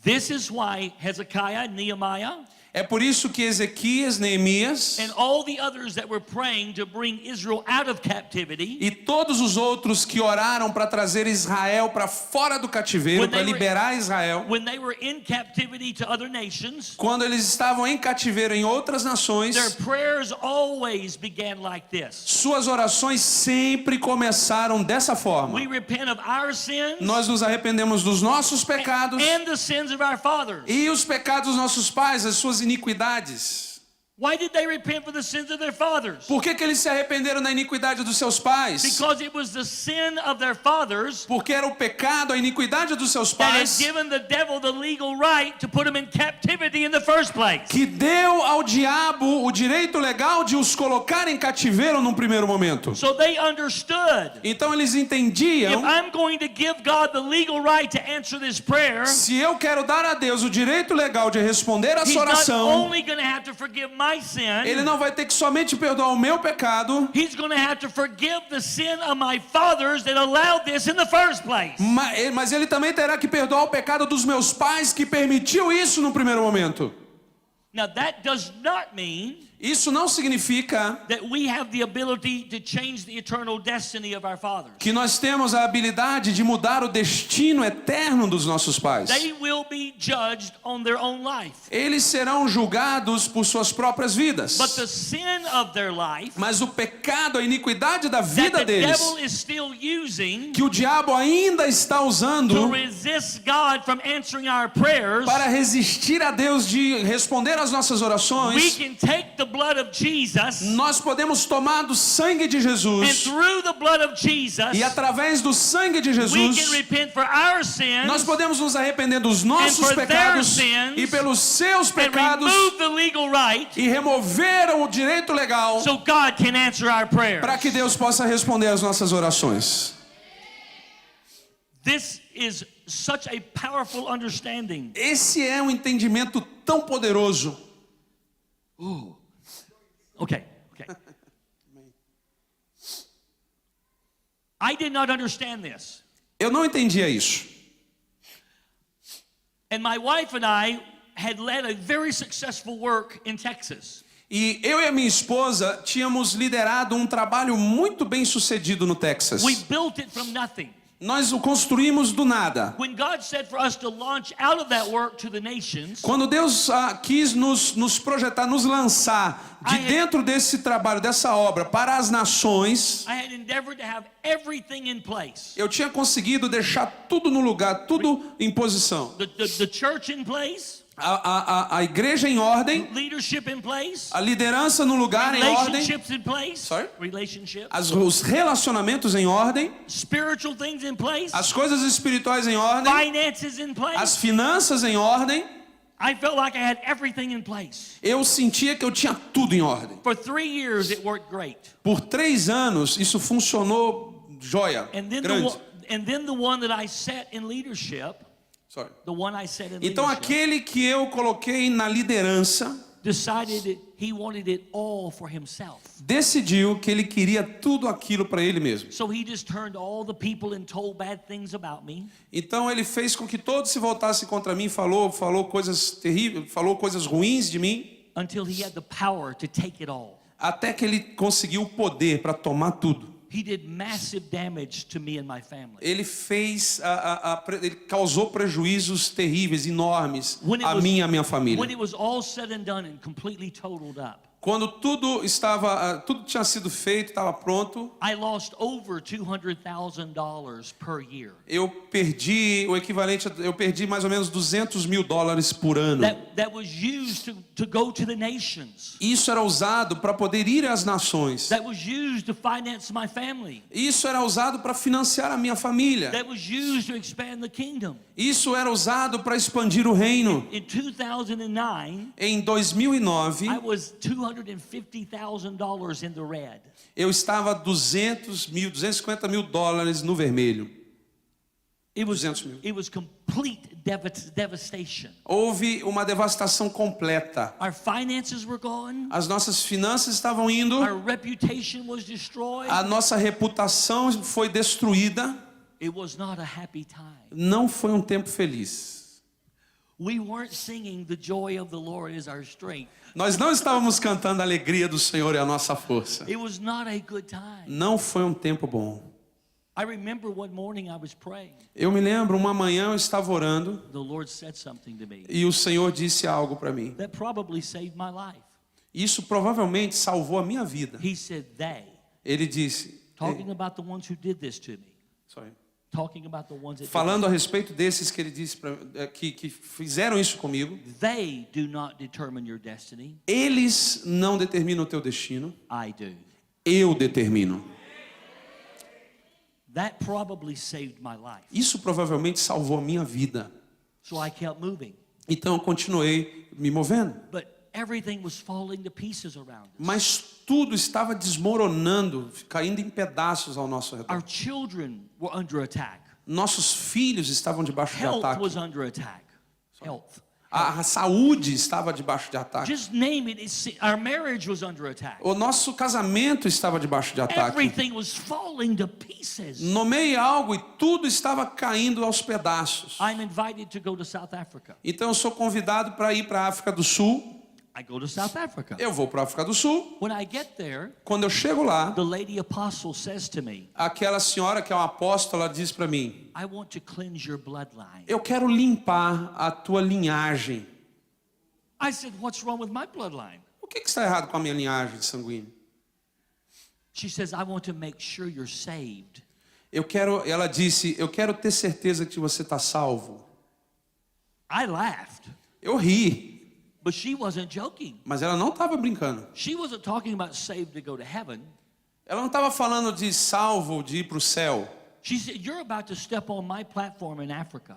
This is why Hezekiah, Nehemiah,
É por isso que Ezequias, Neemias
and all the others that were praying to bring Israel out of captivity,
e todos os outros que oraram para trazer Israel para fora do cativeiro,
When
para
they were-
liberar Israel,
when they were in captivity to other nations,
quando eles estavam em cativeiro em outras
their
nações,
prayers always began like this.
suas orações sempre começaram dessa forma.
We repent of our sins
Nós nos arrependemos dos nossos pecados
and the sins of our fathers.
e os pecados dos nossos pais, as suas iniquidades.
Why did they repent for the sins of their fathers?
Por que eles se arrependeram da iniquidade dos seus pais?
Because it was the sin of their fathers
Porque era o pecado, a iniquidade dos seus
that had
pais
given the devil the legal right to put them in captivity in the first place.
que deu ao diabo o direito legal de os colocar em cativeiro num primeiro momento.
So they understood,
Então eles
if
entendiam,
I'm going to give God the legal right to answer this prayer,
se eu quero dar a Deus o direito legal de responder a
He's
sua
not
oração,
only going to have to forgive my
Ele
sin,
não vai ter que somente perdoar o meu pecado,
He's going to have to forgive the sin of my fathers that allowed this in the first place.
mas Ele também terá que perdoar o pecado dos meus pais que permitiu isso no primeiro momento.
Now that does not mean
Isso não significa
that we have the ability to change the eternal destiny of our fathers.
que nós temos a habilidade de mudar o destino eterno dos nossos pais.
They will be judged on their own life.
Eles serão julgados por suas próprias vidas.
But the sin of their life
Mas o pecado, a iniquidade da
that
vida
the
deles,
devil is still using
que o diabo ainda está
to
usando
resist God from answering our prayers,
para resistir a Deus de responder às nossas
we
orações,
can take the blood of Jesus,
nós podemos tomar do sangue de
and
Jesus
through the blood of Jesus,
e através do sangue de
we can
Jesus,
repent for our sins
nós podemos nos arrepender dos
and
nossos
for their
pecados
sins
e pelos seus
and
pecados
remove the legal right
e remover o direito legal
so God can answer our prayers.
para que Deus possa responder às nossas orações.
This is such a powerful understanding.
Esse é um entendimento tão poderoso.
Okay. I did not understand this.
Eu não entendia isso.
And my wife and I had led a very successful work in Texas.
E eu e a minha esposa tínhamos liderado um trabalho muito bem sucedido no Texas.
We built it from nothing.
Nós o construímos do nada.
When God said for us to launch out of that work to the nations,
Quando Deus quis nos projetar, nos lançar de dentro desse trabalho, dessa obra, para as nações,
I had endeavored to have everything in place.
eu tinha conseguido deixar tudo no lugar, tudo em posição.
The church in place,
A igreja em ordem,
leadership in place,
a liderança no lugar em ordem,
relationships in place,
Sorry?
relationships,
os relacionamentos em ordem,
spiritual things in place,
as coisas espirituais em ordem,
finances in
as
place.
finanças em ordem.
I felt like I had everything in place.
Eu sentia que eu tinha tudo em ordem.
For 3 years it worked great.
Por 3 anos isso funcionou joia,
And then
grande.
the one that I set in leadership,
Sorry.
the one I set in
Então
leadership,
aquele que eu coloquei na liderança
decided he wanted it all for himself.
decidiu que ele queria tudo aquilo para ele mesmo.
So he just turned all the people and told bad things about me.
Então ele fez com que todos se voltassem contra mim, falou coisas terríveis, falou coisas ruins de mim,
Until he had the power to take it all.
até que ele conseguiu o poder para tomar tudo.
He did massive damage to me and my family.
Ele fez, ele causou prejuízos terríveis, enormes
When it
a
was-
mim e a minha família.
When it was all said and done and completely totaled up,
Quando tudo tinha sido feito, estava pronto,
I lost over $200,000 per year.
eu perdi o equivalente, eu perdi mais ou menos $200.000 por ano.
That was used to go to the nations.
Isso era usado para poder ir às nações.
That was used to finance my family.
Isso era usado para financiar a minha família.
That was used to expand the kingdom.
Isso era usado para expandir o reino.
In 2009,
Em 2009,
I was $250,000 in the red.
eu estava $250.000 no vermelho.
It was
200 mil.
it was complete devastation.
Houve uma devastação completa.
Our finances were gone.
As nossas finanças estavam indo,
Our reputation was destroyed.
a nossa reputação foi destruída.
It was not a happy time.
Não foi um tempo feliz.
We weren't singing the joy of the Lord is our strength.
Nós não estávamos cantando a alegria do Senhor é a nossa força.
It was not a good time.
Não foi um tempo bom.
I remember one morning I was praying.
Eu me lembro, uma manhã eu estava orando
The Lord said something to me
e o Senhor disse algo para mim.
that probably saved my life.
Isso provavelmente salvou a minha vida.
He said they,
Ele disse,
talking about the ones who did this to me.
Sorry.
Talking about the ones that
Falando a respeito desses que ele disse que fizeram isso comigo,
they do not determine your destiny.
eles não determinam o teu destino,
I do.
eu determino.
That probably saved my life.
Isso provavelmente salvou a minha vida.
So I kept moving.
Então eu continuei me movendo.
But everything was falling to pieces around us.
Mas tudo estava desmoronando, caindo em pedaços ao nosso redor.
Our children were under attack.
Nossos filhos estavam debaixo de
Health
ataque.
was under attack. Health.
A saúde estava debaixo de ataque.
Just name it. Our marriage was under attack.
O nosso casamento estava debaixo de ataque.
Everything was falling to pieces.
Nomeei algo e tudo estava caindo aos pedaços.
I'm invited to go to South Africa.
Então eu sou convidado para ir para a África do Sul.
I go to South Africa.
Eu vou para a África do Sul.
When I get there,
Quando eu chego lá,
the lady apostle says to me,
aquela senhora que é uma apóstola diz para mim:
I want to cleanse your bloodline.
eu quero limpar a tua linhagem.
I said, what's wrong with my bloodline?
O que está errado com a minha linhagem sanguínea?
She says, I want to make sure you're saved.
Ela disse, eu quero ter certeza que você está salvo.
I laughed,
Eu ri,
but she wasn't joking.
mas ela não estava brincando.
She wasn't talking about saved to go to heaven.
Ela não estava falando de salvo, de ir para o céu.
She said, you're about to step on my platform in Africa.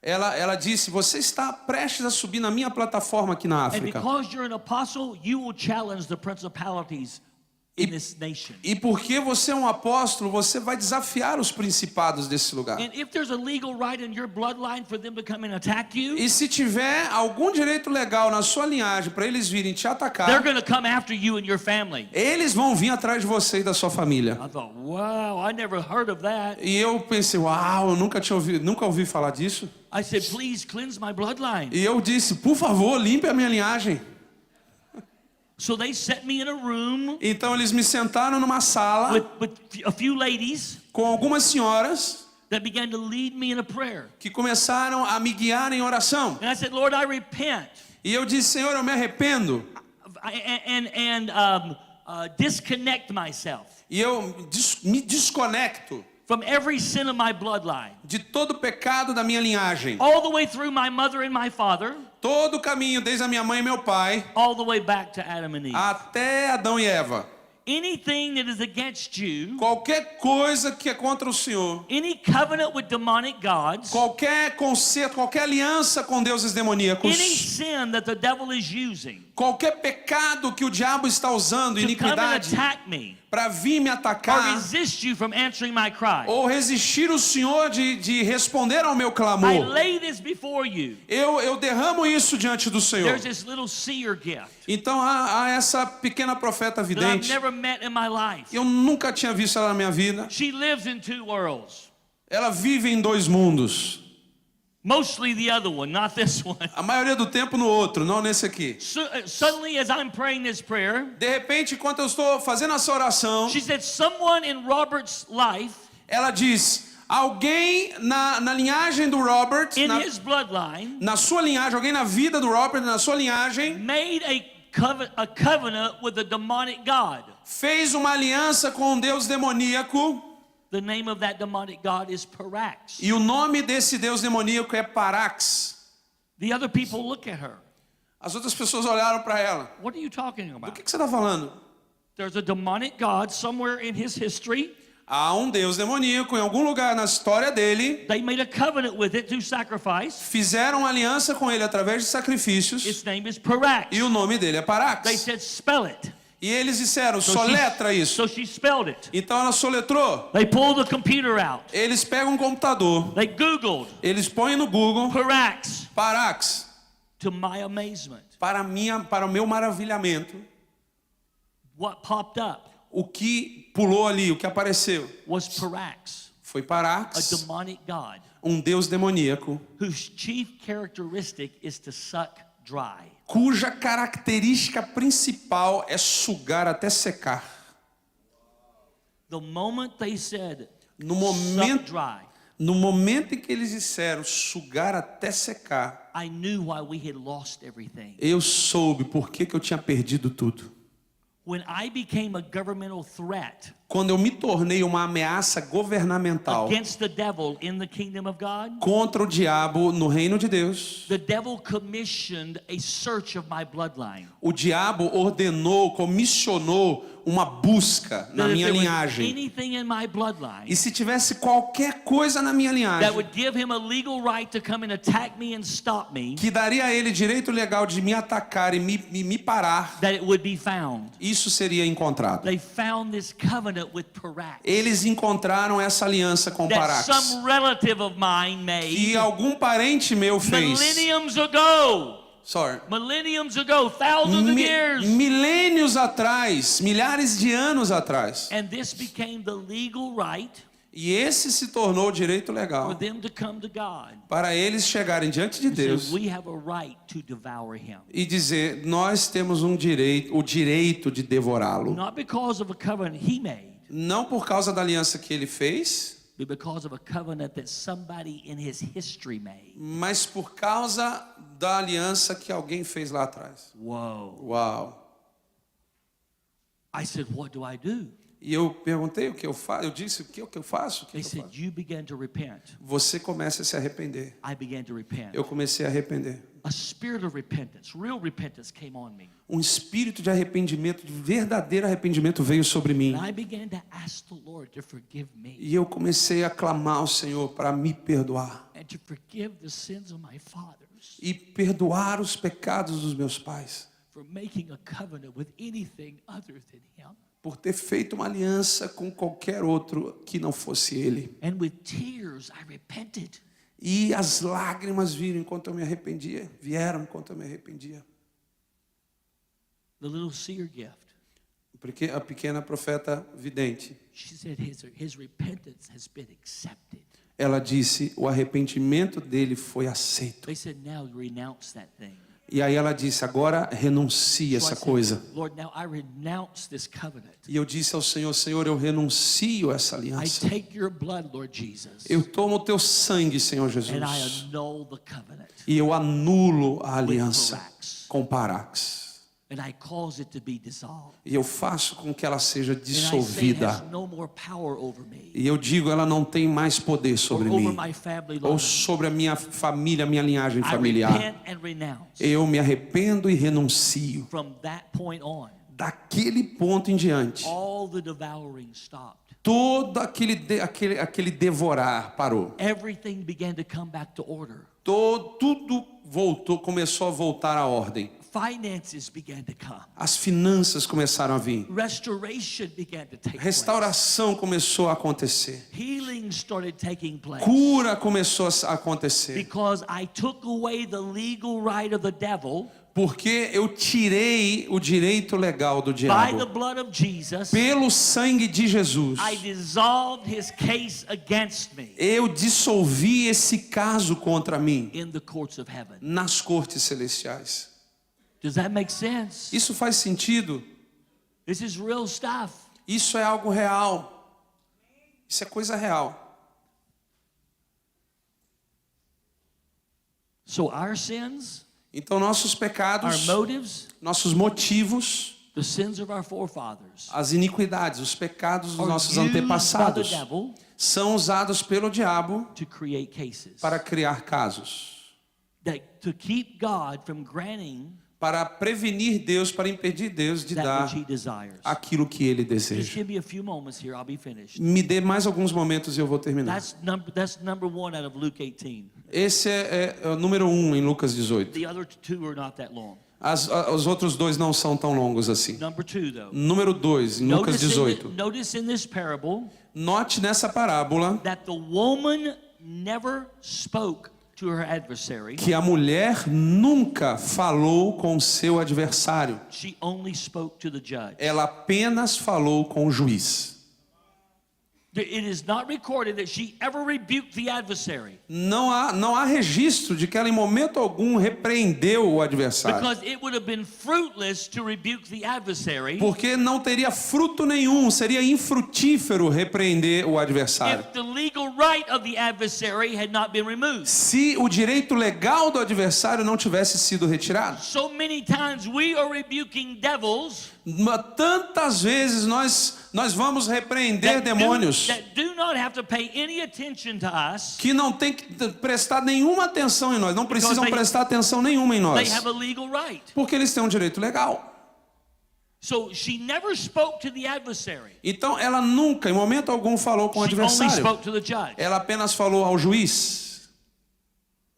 Ela disse, você está prestes a subir na minha plataforma aqui na
And
África.
because you're an apostle, you will challenge the principalities in this nation.
E porque você é um apóstolo, você vai desafiar os principados desse lugar.
And if there's a legal right in your bloodline for them to come and attack you,
E se tiver algum direito legal na sua linhagem para eles virem te
they're
atacar,
going to come after you and your family.
eles vão vir atrás de você e da sua família.
I thought, wow, I never heard of that.
E eu pensei, uau, eu nunca ouvi falar disso.
I said, please cleanse my bloodline.
E eu disse, por favor, limpe a minha linhagem.
So they set me in a room
Então eles me sentaram numa sala
with a few ladies
com algumas senhoras
that began to lead me in a prayer.
que começaram a me guiar em oração.
And I said, Lord, I repent
E eu disse, Senhor, eu me arrependo.
and disconnect myself
E eu me desconecto
from every sin of my bloodline,
de todo o pecado da minha linhagem.
all the way through my mother and my father,
Todo o caminho, desde a minha mãe e meu pai,
all the way back to Adam and Eve.
até Adão e Eva.
Anything that is against you,
Qualquer coisa que é contra o Senhor,
any covenant with demonic gods,
qualquer conserto, qualquer aliança com deuses demoníacos,
any sin that the devil is using
qualquer pecado que o diabo está usando,
to come and
iniquidade,
attack me
para vir me
or
atacar,
resist you from answering my cry,
ou resistir o Senhor de responder ao meu
I
clamor,
lay this before you.
eu derramo isso diante do Senhor.
There's this little seer gift
Então há essa pequena profeta
that I've
vidente.
never met in my life.
Eu nunca tinha visto ela na minha vida.
She lives in two worlds.
Ela vive em dois mundos.
Mostly the other one, not this one.
A maioria do tempo no outro, não nesse aqui.
Suddenly, as I'm praying this prayer,
De repente, enquanto eu estou fazendo essa oração,
she said, someone in Robert's life,
ela diz: alguém na linhagem do Robert,
in his bloodline,
na sua linhagem, alguém na vida do Robert, na sua linhagem,
made a a covenant with a demonic god.
Fez uma aliança com um Deus demoníaco.
The name of that demonic god is Parax.
E o nome desse Deus demoníaco é Parax.
The other people look at her.
As outras pessoas olharam para ela.
What are you talking
Do
about?
que você está falando?
There's a demonic god somewhere in his history.
Há um Deus demoníaco em algum lugar na história dele.
They made a covenant with it through sacrifice.
Fizeram uma aliança com ele através de sacrifícios.
Its name is Parax.
E o nome dele é
They
Parax.
said, spell it.
E eles disseram,
So
soletra isso.
So she spelled it.
Então ela soletrou.
They pulled the computer out.
Eles pegam um computador.
They Googled
Eles põem no Google
Parax.
Parax.
To my amazement,
Para o meu maravilhamento,
what popped up
o que pulou ali, o que apareceu,
was Parax,
foi
a
Parax,
demonic god
um Deus demoníaco,
whose chief characteristic is to suck dry.
cuja característica principal é sugar até secar.
The moment they said
No
suck
momento,
dry,
no momento em que eles disseram sugar até secar,
I knew why we had lost everything.
eu soube por que eu tinha perdido tudo.
When I became a governmental threat
Quando eu me tornei uma ameaça governamental
against the devil in the kingdom of God,
contra o diabo no reino de Deus,
the devil commissioned a search of my bloodline.
o diabo ordenou, comissionou uma busca na
That if
minha
there was
linhagem.
anything in my bloodline
E se tivesse qualquer coisa na minha
that
linhagem
would give him a legal right to come and attack me and stop me,
que daria a ele direito legal de me atacar e me parar,
that it would be found.
isso seria encontrado.
They found this covenant with Parax
Eles encontraram essa aliança com
that
Parax,
some relative of mine
que
made
algum parente meu fez.
millenniums ago.
Sorry.
Millenniums ago, thousands of years.
Milênios atrás, milhares de anos atrás.
And this became the legal right
E esse se tornou o direito
for
legal
them to come to God.
para eles chegarem diante de
So
Deus
we have a right to devour him.
e dizer: nós temos o direito de devorá-lo.
Not because of a covenant he made,
Não por causa da aliança que ele fez,
but because of a covenant that somebody in his history made.
mas por causa da aliança que alguém fez lá atrás.
Whoa.
Uau!
I said, what do I do?
E eu perguntei o que eu faço. Eu disse: o que eu faço? O que
They
eu
said,
faço?
you began to repent.
Você começa a se arrepender.
I began to repent.
Eu comecei a arrepender.
A spirit of repentance, real repentance came on me.
Um espírito de arrependimento, de verdadeiro arrependimento veio sobre mim.
And I began to ask the Lord to forgive me
E eu comecei a clamar ao Senhor para me perdoar.
and to forgive the sins of my fathers
E perdoar os pecados dos meus pais.
for making a covenant with anything other than him.
Por ter feito uma aliança com qualquer outro que não fosse ele.
And with tears, I repented.
E as lágrimas vieram enquanto eu me arrependia. Vieram enquanto eu me arrependia.
The little seer gift.
Porque a pequena profeta vidente,
She said his repentance has been accepted.
ela disse: o arrependimento dele foi aceito.
They said, now renounce that thing.
E aí ela disse: agora renuncie
So I
essa
said,
coisa.
Lord, now I renounce this covenant.
E eu disse ao Senhor: Senhor, eu renuncio essa
I
aliança.
take your blood, Lord Jesus,
Eu tomo o teu sangue, Senhor
and I
Jesus.
annul the covenant.
E eu anulo a aliança
Parax.
com Parax.
And I cause it to be dissolved.
E eu faço com que ela seja
And I say it
dissolvida.
has no more power over me
E eu digo: ela não tem mais poder
or
sobre
over
mim.
my family
Ou
line.
sobre a minha família, minha linhagem
I
familiar.
repent and renounce.
Eu me arrependo e renuncio.
From that point on,
Daquele ponto em diante,
all the devouring stopped.
todo aquele devorar parou.
Everything began to come back to order.
Tudo voltou, começou a voltar à ordem.
Finances began to come.
As finanças começaram a vir.
Restoration began to take place.
Restauração começou a acontecer.
Healing started taking place.
Cura começou a acontecer.
Because I took away the legal right of the devil
Porque eu tirei o direito legal do
by the
diabo.
blood of Jesus.
Pelo sangue de Jesus.
I dissolved his case against me
Eu dissolvi esse caso contra mim
in the courts of heaven.
nas cortes celestiais.
Does that make sense?
Isso faz sentido?
This is real stuff.
Isso é algo real. Isso é coisa real.
So our sins
Então nossos
our
pecados,
motives,
nossos motivos,
the sins of our forefathers,
as iniquidades, os pecados dos
are
nossos
used by the
antepassados
devil
são usados pelo diabo
to create cases
para criar casos,
to keep God from granting
para prevenir Deus, para impedir Deus de
that
dar
which he desires.
aquilo que ele
Just
deseja.
give me a few moments here, I'll be finished.
Me dê mais alguns momentos e eu vou terminar.
That's number 1 out of Luke 18.
Esse é o número 1 em Lucas 18.
The other 2 are not that long.
Os outros dois não são tão longos assim.
Number 2, though.
Número 2, em Lucas 18.
Notice in this parable
Note nessa parábola
that the woman never spoke to her adversary.
que a mulher nunca falou com seu adversário.
She only spoke to the judge.
Ela apenas falou com o juiz.
It is not recorded that she ever rebuked the adversary.
Não há registro de que ela em momento algum repreendeu o adversário.
Because it would have been fruitless to rebuke the adversary
Porque não teria fruto nenhum, seria infrutífero repreender o adversário.
if the legal right of the adversary had not been removed.
Se o direito legal do adversário não tivesse sido retirado.
So many times we are rebuking devils
Tantas vezes nós vamos repreender demônios
that do not have to pay any attention to us.
que não tem que prestar nenhuma atenção em nós, não precisam prestar atenção nenhuma em
They
nós,
have a legal right.
porque eles têm um direito legal.
So she never spoke to the adversary.
Então ela nunca, em momento algum, falou com o
She only
adversário.
spoke to the judge.
Ela apenas falou ao juiz.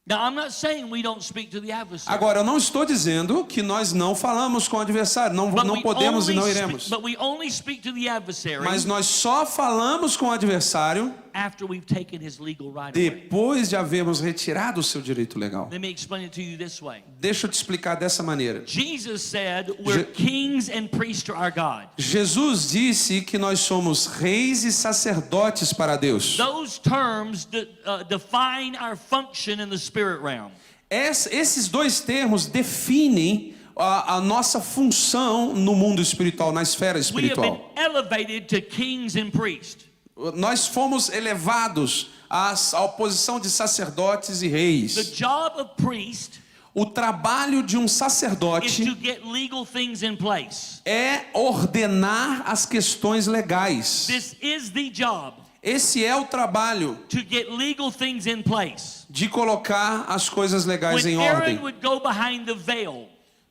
Now, I'm not saying we don't speak to the adversary.
Agora, eu não estou dizendo que nós não falamos com o adversário, não
But
podemos e não iremos.
But we only speak to the adversary
Mas nós só falamos com o adversário
after we've taken his legal right away.
depois de havermos retirado o seu direito legal.
Let me explain it to you this way.
Deixa eu te explicar dessa maneira.
Jesus said we're kings and priests to our God.
Jesus disse que nós somos reis e sacerdotes para Deus.
Those terms define our function in the spirit realm.
Esses dois termos definem a nossa função no mundo espiritual, na esfera
We have been
espiritual.
elevated to kings and priests.
Nós fomos elevados à posição de sacerdotes e
The
reis.
job of priest
O trabalho de um
is
sacerdote
to get legal things in place.
é ordenar as questões legais.
This is the job,
Esse é o trabalho
to get legal things in place.
de colocar as coisas legais em
When Aaron
ordem.
would go behind the veil,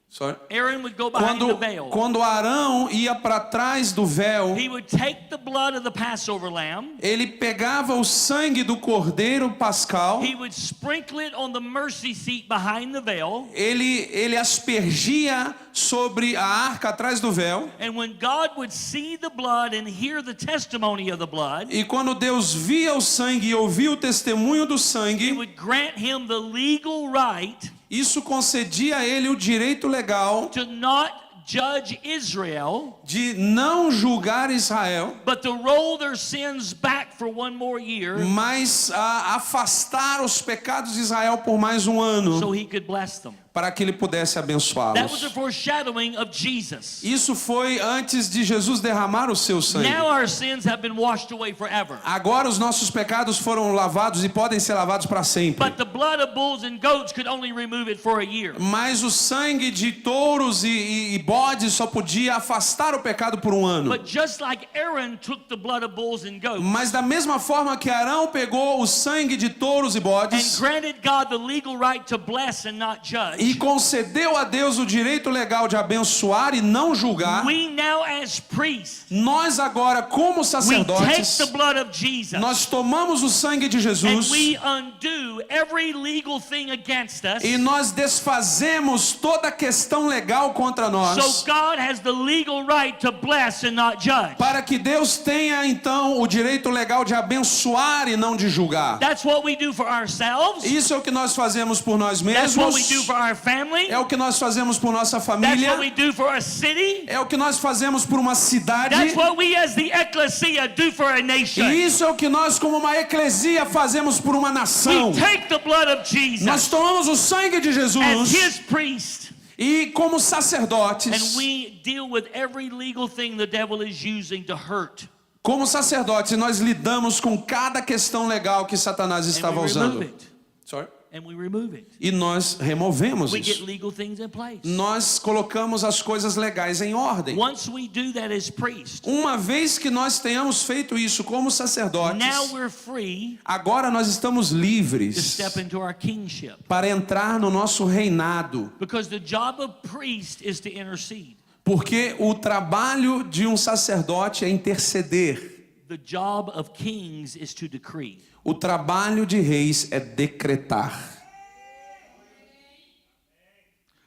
Sorry.
Aaron would go behind the veil.
Quando Arão ia para trás do véu,
He would take the blood of the Passover lamb.
ele pegava o sangue do cordeiro pascal,
He would sprinkle it on the mercy seat behind the veil.
ele aspergia sobre a arca atrás do véu,
And when God would see the blood and hear the testimony of the blood,
e quando Deus via o sangue e ouvia o testemunho do
He
sangue,
would grant him the legal right
isso concedia a ele o direito legal
to not judge Israel,
de não julgar Israel,
but to roll their sins back for one more year
mas afastar os pecados de Israel por mais um ano,
so he could bless them.
para que ele pudesse
That was a
abençoá-los.
foreshadowing of Jesus.
Isso foi antes de Jesus derramar o seu sangue.
Now our sins have been washed away forever.
Agora os nossos pecados foram lavados e podem ser lavados para sempre.
But the blood of bulls and goats could only remove it for a year.
Mas o sangue de touros e bodes só podia afastar o pecado por um ano.
But just like Aaron took the blood of bulls and goats
Mas da mesma forma que Arão pegou o sangue de touros e
and
bodes
granted God the legal right to bless and not judge,
e concedeu a Deus o direito legal de abençoar e não julgar,
we now as priests,
nós agora como
we take
sacerdotes,
the blood of Jesus
nós tomamos o sangue de
and
Jesus
we undo every legal thing against us.
e nós desfazemos toda a questão legal contra nós,
So God has the legal right to bless and not judge.
para que Deus tenha então o direito legal de abençoar e não de julgar.
That's what we do for ourselves.
Isso é o que nós fazemos por nós
That's what we do
mesmos,
for our family.
é o que nós fazemos por nossa
That's
família,
what we do for a city.
é o que nós fazemos por uma cidade,
That's what we as the ecclesia do for a nation.
e isso é o que nós como uma eclesia fazemos por uma nação.
We take the blood of Jesus
Nós tomamos o sangue de
as
Jesus
his priest
e como
and
sacerdotes,
we deal with every legal thing the devil is using to hurt.
como sacerdotes nós lidamos com cada questão legal que Satanás
And
estava
we remove
usando.
it.
Sorry?
and we remove it.
e nós removemos
We get
isso.
legal things in place.
Nós colocamos as coisas legais em ordem.
Once we do that as priests,
Uma vez que nós tenhamos feito isso como sacerdotes,
now we're free
agora nós estamos
to
livres
step into our kingship.
para entrar no nosso reinado.
Because the job of priest is to intercede.
Porque o trabalho de um sacerdote é interceder.
The job of kings is to decree.
O trabalho de reis é decretar.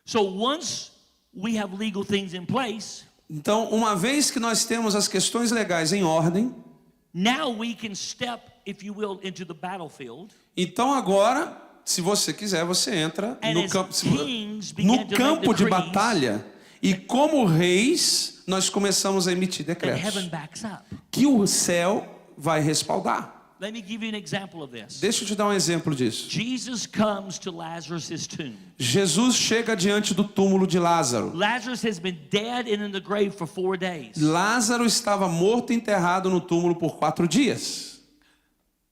So once we have legal things in place,
Então, uma vez que nós temos as questões legais em ordem,
now we can step, if you will, into the battlefield.
então agora, se você quiser, você entra
And
no
as
campo,
kings begin
no
to make
campo de
decrees,
batalha e como reis nós começamos a emitir
and
decretos
heaven backs up.
que o céu vai respaldar.
Let me give you an example of this.
Deixa eu te dar um exemplo disso.
Jesus comes to Lazarus' tomb.
Jesus chega diante do túmulo de Lázaro.
Lazarus has been dead and in the grave for 4 days.
Lázaro estava morto e enterrado no túmulo por 4 dias.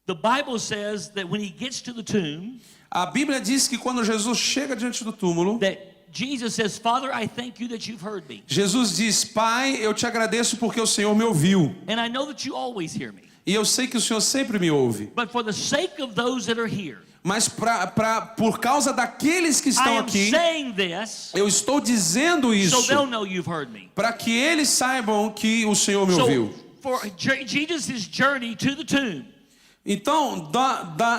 The Bible says that when he gets to the tomb,
A Bíblia diz que quando Jesus chega diante do túmulo,
that Jesus says, Father, I thank you that you've heard me.
Jesus diz: Pai, eu te agradeço porque o Senhor me ouviu.
And I know that you always hear me.
E eu sei que o Senhor sempre me ouve.
But for the sake of those that are here,
Mas por causa daqueles que
I
estão
am
aqui,
saying this
eu estou dizendo
so
isso
they'll know you've heard me.
para que eles saibam que o Senhor me
So
ouviu.
for Jesus' journey to the tomb,
Então,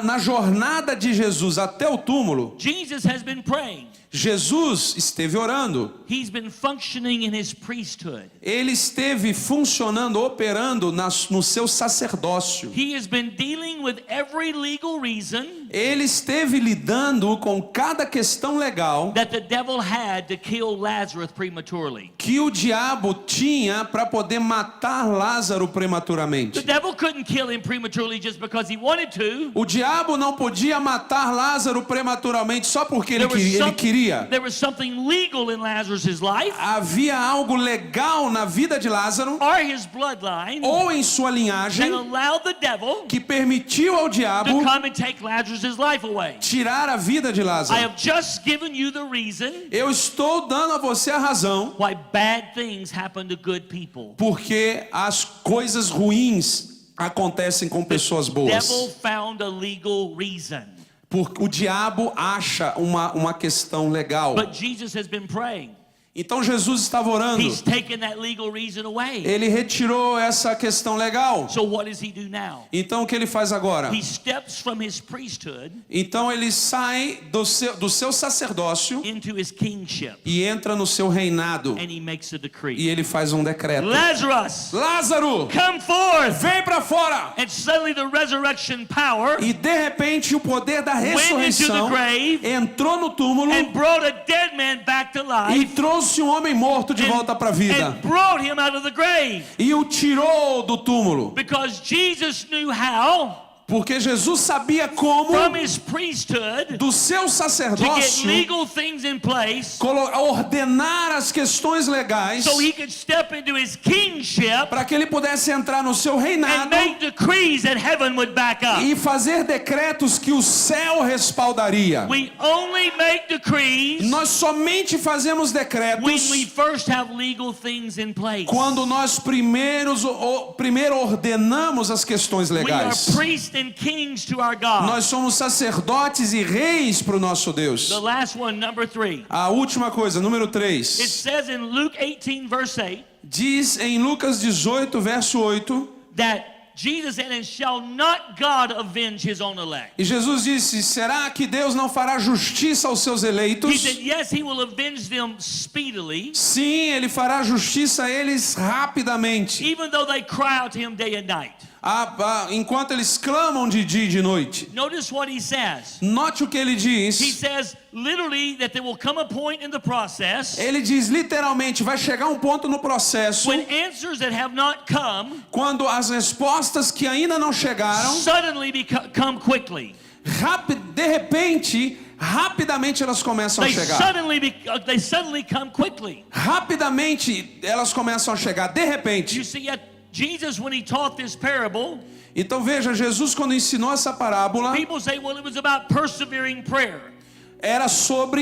na jornada de Jesus até o túmulo,
Jesus has been praying.
Jesus esteve orando.
He's been functioning in his priesthood.
Ele esteve funcionando, operando no seu sacerdócio.
He has been dealing with every legal reason
Ele esteve lidando com cada questão legal
that the devil had to kill Lazarus prematurely.
que o diabo tinha para poder matar Lázaro
The
prematuramente.
devil couldn't kill him prematurely just because he wanted to.
O diabo não podia matar Lázaro prematuramente só porque ele queria.
There was something legal in Lazarus' life
Havia algo legal na vida de Lázaro
or his bloodline
ou em sua linhagem
that allowed the devil
que permitiu ao
to
diabo
come and take Lazarus' life away.
tirar a vida de
I
Lázaro.
have just given you the reason
Eu estou dando a você a razão
why bad things happen to good people.
porque as coisas ruins acontecem com pessoas boas.
Devil found a legal reason.
Porque o diabo acha uma questão legal.
But Jesus has been praying.
Então Jesus estava orando.
He's taken that legal reason away.
Ele retirou essa questão legal.
So what does he do now?
Então o que ele faz agora?
He steps from his priesthood
Então ele sai do seu sacerdócio
into his kingship
e entra no seu reinado.
and he makes a
E
decree.
ele faz um decreto.
Lazarus,
Lázaro,
come forth!
vem para fora!
And suddenly the resurrection power
E de repente o poder da
went into
ressurreição
the grave
entrou no túmulo
and brought a dead man back to
e
life
trouxe um homem morto de volta para a vida.
and brought him out of the grave.
E o tirou do túmulo.
Because Jesus knew how,
Porque Jesus sabia como,
from his priesthood,
do seu
to get
sacerdócio,
legal things in place
ordenar as questões legais
so he could step into his kingship
para que ele pudesse entrar no seu
and
reinado
make decrees that heaven would back up.
e fazer decretos que o céu respaldaria.
We only make decrees
Nós somente fazemos
when
decretos
we first have legal things in place.
quando nós primeiro ordenamos as questões
We are
legais.
priests and kings to our God.
Nós somos sacerdotes e reis para o nosso Deus.
The last one, number 3.
A última coisa, número
It
3.
says in Luke 18, verse 8,
Diz em Lucas 18, verso 8,
that Jesus said, and shall not God avenge his own elect?
e Jesus disse: será que Deus não fará justiça aos seus
He
eleitos?
said, yes, he will avenge them speedily,
Sim, ele fará justiça a eles rapidamente,
even though they cry out to him day and night.
enquanto eles clamam de dia e de noite.
Notice what he says.
Note o que ele
He
diz.
says literally that there will come a point in the process
Ele diz literalmente, vai chegar um ponto no processo
when answers that have not come
quando as respostas que ainda não chegaram,
suddenly come quickly.
de repente, rapidamente elas começam a chegar.
They suddenly come quickly.
Rapidamente elas começam a chegar, de repente.
You see, Jesus, when he taught this parable,
Então veja, Jesus quando ensinou essa parábola,
people say, well, it was about persevering prayer.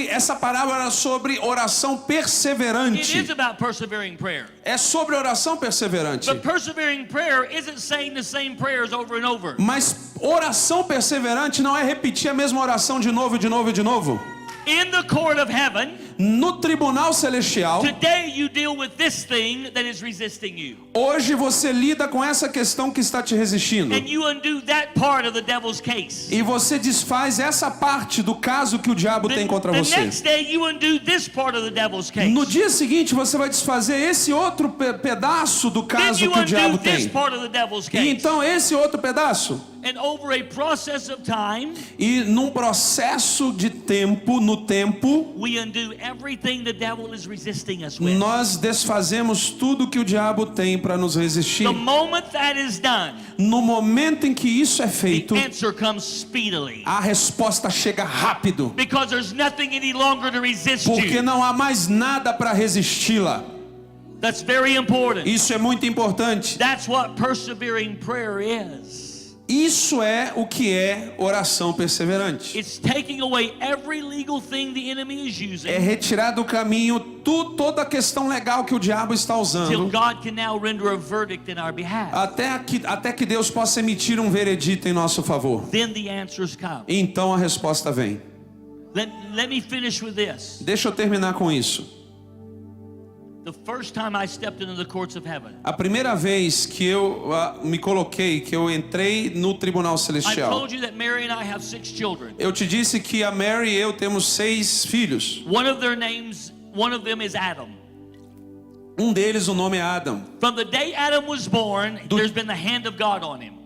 essa parábola era sobre oração
It
perseverante.
is about persevering prayer.
É sobre oração perseverante.
But persevering prayer isn't saying the same prayers over and over.
Mas oração perseverante não é repetir a mesma oração de novo, de novo e de novo.
In the court of heaven,
No tribunal celestial,
today you deal with this thing that is resisting you.
hoje você lida com essa questão que está te resistindo.
And you undo that part of the devil's case.
E você desfaz essa parte do caso que o diabo tem contra
The
você.
next day you undo this part of the devil's case.
No dia seguinte você vai desfazer esse outro pedaço do
Then
caso
you
que o diabo
undo this
tem.
part of the devil's
E
case.
então esse outro pedaço,
And over a process of time,
e num processo de tempo, no tempo,
we undo everything the devil is resisting us with.
nós desfazemos tudo que o diabo tem para nos resistir.
The moment that is done,
No momento em que isso é feito,
the answer comes speedily.
a resposta chega rápido,
Because there's nothing any longer to resist
porque
you.
não há mais nada para resisti-la.
That's very important.
Isso é muito importante.
That's what persevering prayer is.
Isso é o que é oração perseverante.
It's taking away every legal thing the enemy is using
É retirar do caminho toda a questão legal que o diabo está
till
usando,
God can now render a verdict in our behalf.
até que Deus possa emitir um veredito em nosso favor.
Then the answers come.
Então a resposta vem.
Let me finish with this.
Deixa eu terminar com isso.
The first time I stepped into the courts of heaven,
A primeira vez que eu me coloquei, que eu entrei no tribunal
I
celestial,
told you that Mary and I have 6 children.
eu te disse que a Mary e eu temos 6 filhos.
One of them is Adam.
Um deles, o nome é Adam.
From the day Adam was born, there's been the hand of God on him.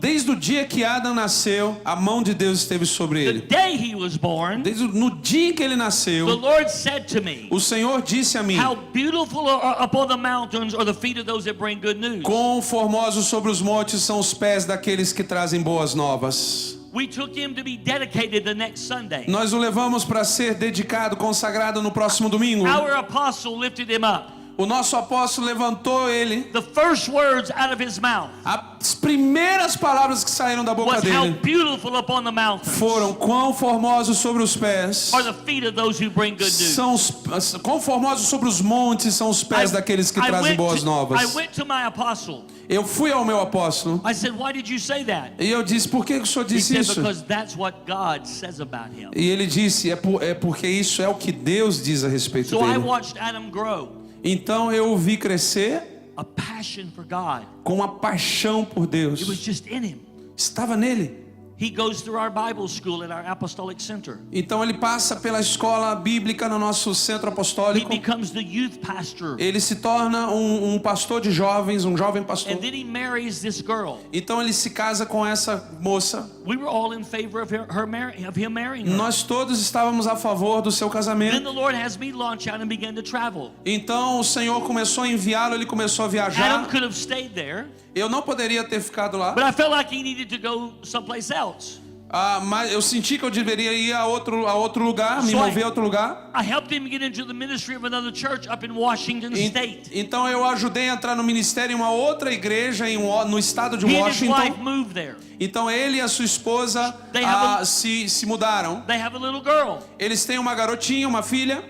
Desde o dia que Adam nasceu, a mão de Deus esteve sobre
The
ele.
day he was born,
No dia em que ele
the
nasceu,
Lord said to me,
o Senhor disse a mim:
how beautiful are upon the mountains are the feet of those that bring good news.
quão formosos sobre os montes são os pés daqueles que trazem boas novas.
We took him to be dedicated the next Sunday.
Nós o levamos para ser dedicado, consagrado no próximo domingo.
Our apostle lifted him up.
O nosso apóstolo levantou ele.
The first words out of his mouth
As primeiras palavras que saíram da boca
was how
dele
beautiful upon the mountains
foram: quão formosos sobre os pés
are the feet of those who bring good news.
são quão formosos sobre os montes são os pés daqueles que trazem boas
I
novas.
went to my apostle.
Eu fui ao meu apóstolo
I said, why did you say that?
e eu disse: por que o senhor
He
disse
said,
isso?
because that's what God says about him.
E ele disse: é porque isso é o que Deus diz a respeito
So I
dele.
watched Adam grow
Então eu o vi crescer
a passion for God.
com uma paixão por Deus.
It was just in him.
Estava nele.
He goes through our Bible school at our apostolic center.
Então ele passa pela escola bíblica no nosso centro
He
apostólico.
becomes the youth pastor.
Ele se torna um pastor de jovens, um jovem pastor.
And then he marries this girl.
Então ele se casa com essa moça.
We were all in favor of him marrying her.
Nós todos estávamos a favor do seu
Then
casamento.
the Lord has me launch out and begin to travel.
Então o Senhor começou a enviá-lo, ele começou a
Adam
viajar.
could have stayed there,
Eu não poderia ter ficado lá,
but I felt like he needed to go someplace else.
mas eu senti que eu deveria ir a outro lugar, me
So
mover a outro lugar.
I helped him get into the ministry of another church up in Washington State.
Então eu ajudei a entrar no ministério em uma outra igreja no estado de
He and his wife
Washington.
moved there.
Então ele e a sua esposa
They have
se mudaram.
They have a little girl.
Eles têm uma garotinha, uma filha,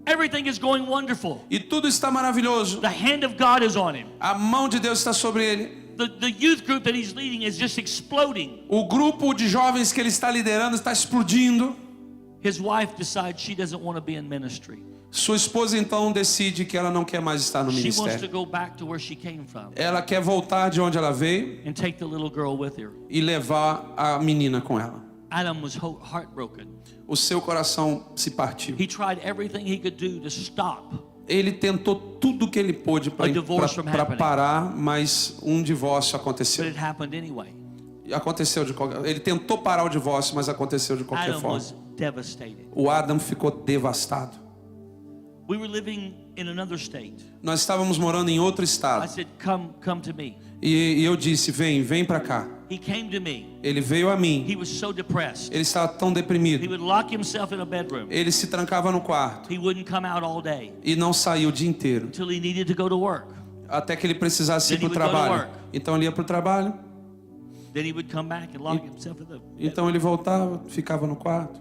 Everything is going wonderful.
e tudo está maravilhoso.
The hand of God is on him.
A mão de Deus está sobre ele.
The youth group that he's leading is just exploding.
O grupo de jovens que ele está liderando está explodindo.
His wife decides she doesn't want to be in ministry.
Sua esposa então decide que ela não quer mais estar no
She wants to
ministério.
go back to where she came from
Ela quer voltar de onde ela veio
and take the little girl with her.
e levar a menina com ela.
Adam was heartbroken.
O seu coração se partiu.
He tried everything he could do to stop.
Ele tentou tudo o que ele pôde
A divorce from
para
happening.
parar, mas um divórcio
But
aconteceu.
it happened anyway.
Ele tentou parar o divórcio, mas aconteceu de qualquer
Adam
forma.
was devastated.
O Adam ficou devastado.
We were living in another state.
Nós estávamos morando em outro
I
estado.
said, come to me.
E eu disse: vem para cá.
He came to me.
Ele veio a mim.
He was so depressed.
Ele estava tão
He
deprimido.
would lock himself in a bedroom.
Ele se trancava no quarto
He wouldn't come out all day
e não saiu o dia inteiro.
until he needed to go to work.
Até que ele precisasse ir
Then
para o
he would go to
trabalho.
work.
Então ele ia para o trabalho.
Then he would come back and lock himself in the...
Então ele voltava, ficava no quarto.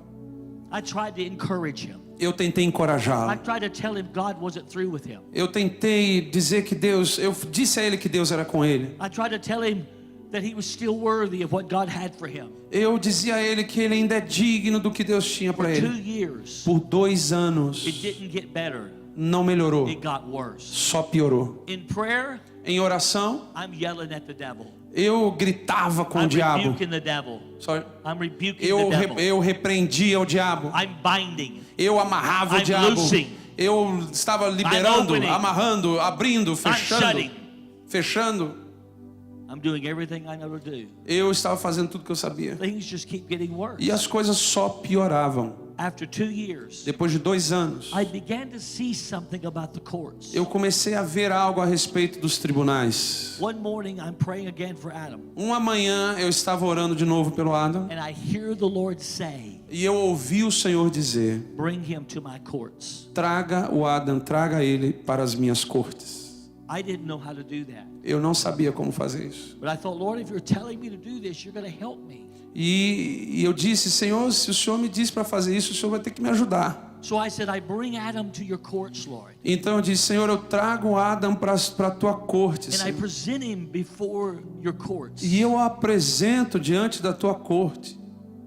I tried to encourage him.
Eu tentei
I
encorajá-lo.
tried to tell him God wasn't through with him.
Eu tentei dizer que Deus... Eu disse a ele que Deus era com ele.
I tried to tell him that he was still worthy of what God had for him.
Eu dizia a ele que ele ainda é digno do que Deus tinha para
For 2
ele.
years,
Por 2 anos,
it didn't get better.
não melhorou.
It got worse.
Só piorou.
In prayer,
Em oração,
I'm yelling at the devil.
eu gritava com o
I'm
diabo.
rebuking the devil.
Sorry.
I'm rebuking
Eu,
the devil.
eu repreendia o diabo.
I'm binding.
Eu amarrava o
I'm
diabo.
loosing.
Eu estava liberando,
opening.
amarrando, abrindo, fechando.
shutting.
Fechando.
I'm doing everything I know to do.
Eu estava fazendo tudo que eu sabia.
Things just keep getting worse.
E as coisas só pioravam.
After 2 years,
Depois de 2 anos,
I began to see something about the courts.
eu comecei a ver algo a respeito dos tribunais.
One morning, I'm praying again for Adam,
Uma manhã eu estava orando de novo pelo Adam.
and I hear the Lord say,
E eu ouvi o Senhor dizer:
bring him to my courts.
traga o Adam, traga ele para as minhas cortes.
I didn't know how to do that.
Eu não sabia como fazer isso.
But I thought, Lord, if you're telling me to do this, you're going to help me.
E eu disse: Senhor, se o Senhor me diz para fazer isso, o Senhor vai ter que me ajudar.
So I said, I bring Adam to your courts, Lord.
Então eu disse: Senhor, eu trago o Adam para a tua corte,
And I
Senhor.
present him before your courts.
E eu o apresento diante da tua corte.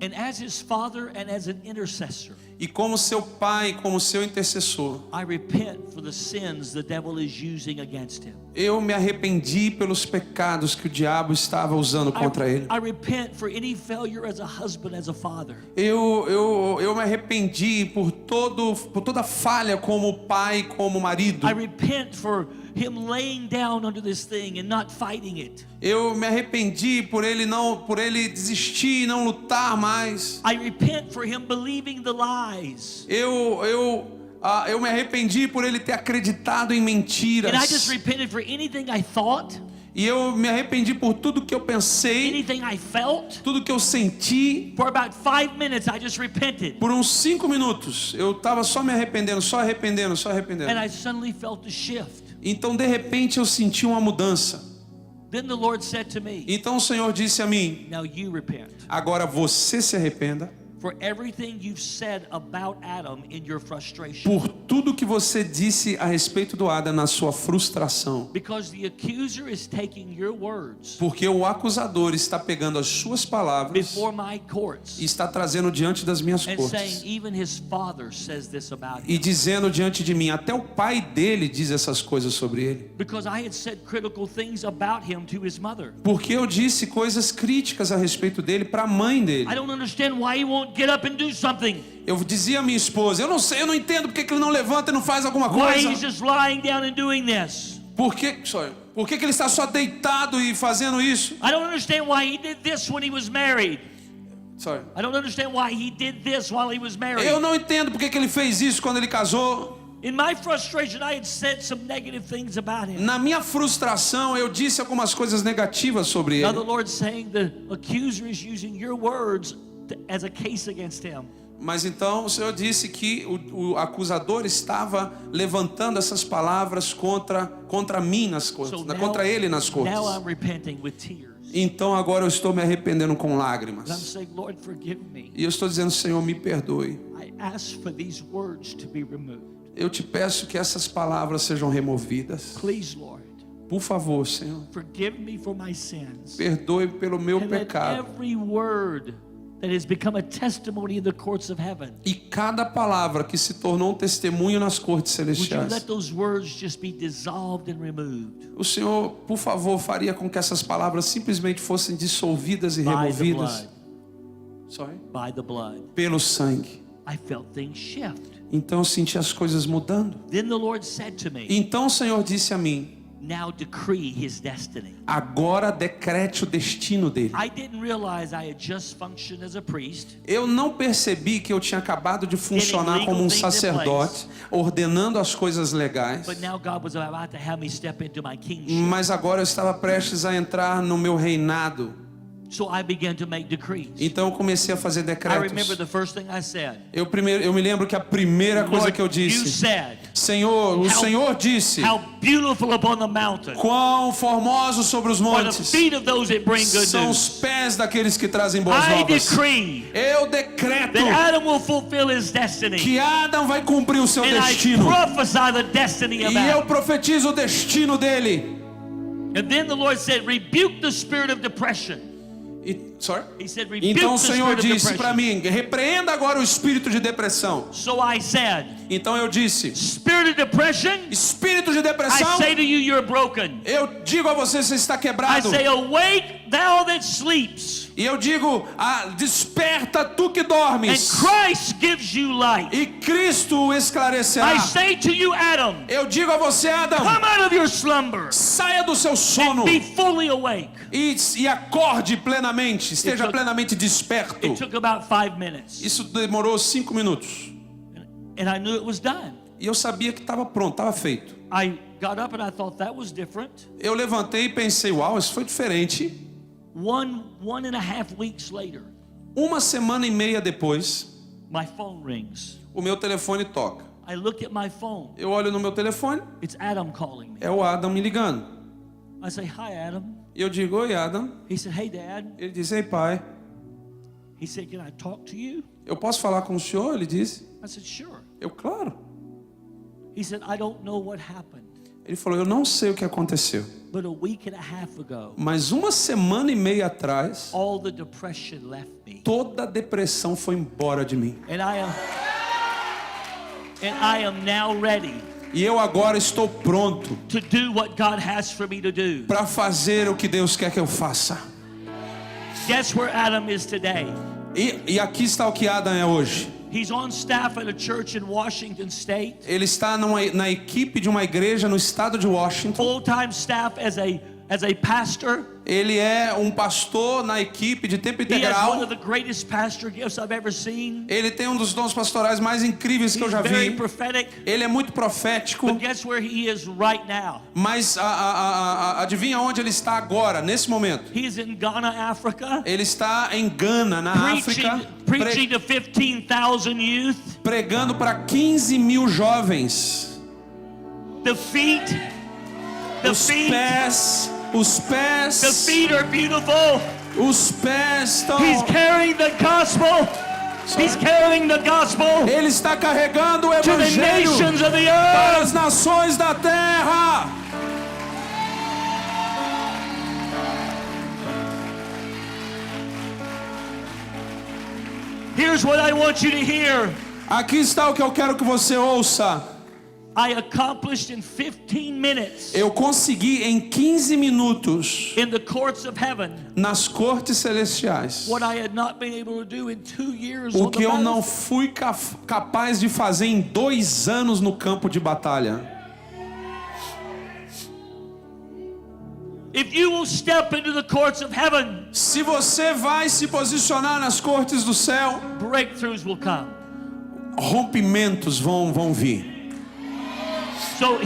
And as his father and as an intercessor,
E como seu pai, como seu intercessor,
I repent for the sins the devil is using against him.
eu me arrependi pelos pecados que o diabo estava usando contra ele.
I repent for any failure as a husband, as a father.
Eu me arrependi por toda falha como pai, como marido.
I repent for him laying down under this thing and not fighting it.
Eu me arrependi por ele desistir e não lutar mais.
I repent for him believing the lies.
Eu me arrependi por ele ter acreditado em mentiras.
And I just repented for anything I thought,
E eu me arrependi por tudo que eu pensei,
anything I felt.
tudo que eu senti.
For about 5 minutes, I just repented.
Por uns 5 minutos, eu estava só me arrependendo, só arrependendo, só arrependendo.
And I suddenly felt a shift.
Então, de repente, eu senti uma mudança.
Then the Lord said to me,
Então o Senhor disse a mim:
now you repent
agora você se arrependa
for everything you've said about Adam in your frustration.
por tudo que você disse a respeito do Adam na sua frustração.
Because the accuser is taking your words
Porque o acusador está pegando as suas palavras
before my courts
e está trazendo diante das minhas
and
cortes.
saying even his father says this about
E
him.
dizendo diante de mim, até o pai dele diz essas coisas sobre ele.
Because I had said critical things about him to his mother.
Porque eu disse coisas críticas a respeito dele para a mãe dele.
I don't understand why he won't get up and do something.
Eu dizia à minha esposa: eu não sei, eu não entendo porque que ele não levanta e não faz alguma
Why
coisa.
he's just lying down and doing this.
Por que ele está só deitado e fazendo isso?
I don't understand why he did this when he was married.
Sorry.
I don't understand why he did this while he was married.
Eu não entendo porque que ele fez isso quando ele casou.
In my frustration, I had said some negative things about him.
Na minha frustração, eu disse algumas coisas negativas sobre
Now the
ele.
Lord's saying the accuser is using your words as a case against him.
Mas então o Senhor disse que o acusador estava levantando essas palavras contra mim nas cortes, contra ele nas cortes.
now I'm repenting with tears.
Então agora eu estou me arrependendo com
And I'm
lágrimas.
saying, Lord, forgive me.
E eu estou dizendo: Senhor, me perdoe.
I ask for these words to be removed.
Eu te peço que essas palavras sejam removidas.
Please, Lord,
Por favor, Senhor,
forgive me for my sins.
perdoe pelo meu
And let
pecado.
every word that has become a testimony in the courts of heaven,
E cada palavra que se tornou um testemunho nas cortes
would you
celestiais,
let those words just be dissolved and removed
o Senhor, por favor, faria com que essas palavras simplesmente fossem dissolvidas e
by the
removidas.
blood?
Sorry?
By the blood.
Pelo sangue.
I felt things shift.
Então eu senti as coisas mudando.
Then the Lord said to me,
Então o Senhor disse a mim:
now decree his destiny.
agora decrete o destino dele.
I didn't realize I had just functioned as a priest,
Eu não percebi que eu tinha acabado de funcionar como um sacerdote, ordenando as coisas legais.
but now God was about to have me step into my kingship.
Mas agora eu estava prestes a entrar no meu reinado.
So I began to make decrees.
Então eu comecei a fazer
I remember
decretos.
the first thing I said.
Eu me lembro que a primeira coisa
Lord,
que eu
you
disse,
said,
Senhor, o Senhor disse,
how beautiful upon the mountain
quão formosos sobre os
are the
montes
feet of those that bring good
são os
news.
pés daqueles que trazem boas
I
novas.
decree
Eu decreto
that Adam will fulfill his destiny.
que Adão vai cumprir o seu
And I
destino.
prophesy the destiny of
E eu
Adam.
profetizo o destino dele.
And then the Lord said, rebuke the spirit of depression.
Sorry?
He said, rebuke
Então o
the
Senhor
spirit of
disse para
depression.
mim, repreenda agora o espírito de depressão.
So I said,
Então eu disse,
spirit of depression,
espírito de
I
depressão,
say to you, you're broken.
eu digo a você, você está
I
quebrado.
say, awake thou that sleeps,
E eu digo, desperta tu que
and
dormes.
Christ gives you light.
E Cristo o esclarecerá.
I say to you, Adam,
Eu digo a você, Adão,
come out of your slumber,
saia do seu sono
be fully awake.
e acorde plenamente, esteja
took-
plenamente desperto.
It took about 5 minutes,
Isso demorou 5 minutos.
and I knew it was done.
E eu sabia que estava pronto, estava feito.
I got up and I thought that was different.
Eu levantei e pensei, uau, isso foi diferente.
One and a half weeks later,
Uma semana e meia depois,
my phone rings.
o meu telefone toca.
I look at my phone.
Eu olho no meu telefone,
It's Adam calling me.
é o Adam me ligando.
I say, hi, Adam.
E eu digo, oi, Adam.
He said, hey, Dad.
Ele diz, ei, pai,
He said, can I talk to you?
eu posso falar com o senhor? Ele disse.
I said, sure.
Eu, claro.
He said, I don't know what happened,
Ele falou, eu não sei o que aconteceu,
but a week and a half ago,
mas uma semana e meia atrás,
all the depression left me.
toda a depressão foi embora de mim.
And I am now ready
E eu agora estou pronto
to do what God has for me to do.
para fazer o que Deus quer que eu faça.
Guess where Adam is today?
E aqui está o que Adam é hoje.
He's on staff at a church in Washington State.
Ele está na equipe de uma igreja no estado de Washington.
Full-time staff as a pastor.
Ele é um pastor na equipe de tempo
He has one
integral.
of the greatest pastor gifts I've ever seen.
Ele tem um dos dons pastorais mais incríveis que eu
He's
já
very
vi.
prophetic.
Ele é muito profético.
But guess where he is right now?
Mas adivinha onde ele está agora, nesse momento?
He's in Ghana, Africa,
Ele está em Gana, na África,
preaching to 15,000 youth.
pregando para 15 mil jovens.
The feet,
Os pés
the feet are beautiful.
os pés estão.
He's carrying the gospel. He's carrying the gospel
Ele está carregando o
to the
evangelho
nations of the
para
earth.
as nações da terra.
Here's what I want you to hear.
Aqui está o que eu quero que você ouça.
I accomplished in 15 minutes
Eu consegui em 15 minutos
in the courts of heaven
nas cortes celestiais
what I had not been able to do in 2 years
o
on
que
the
eu não
battlefield.
fui capaz de fazer em 2 anos no campo de batalha.
If you will step into the courts of heaven,
Se você vai se posicionar nas cortes do céu,
breakthroughs will come.
rompimentos vão vir.
So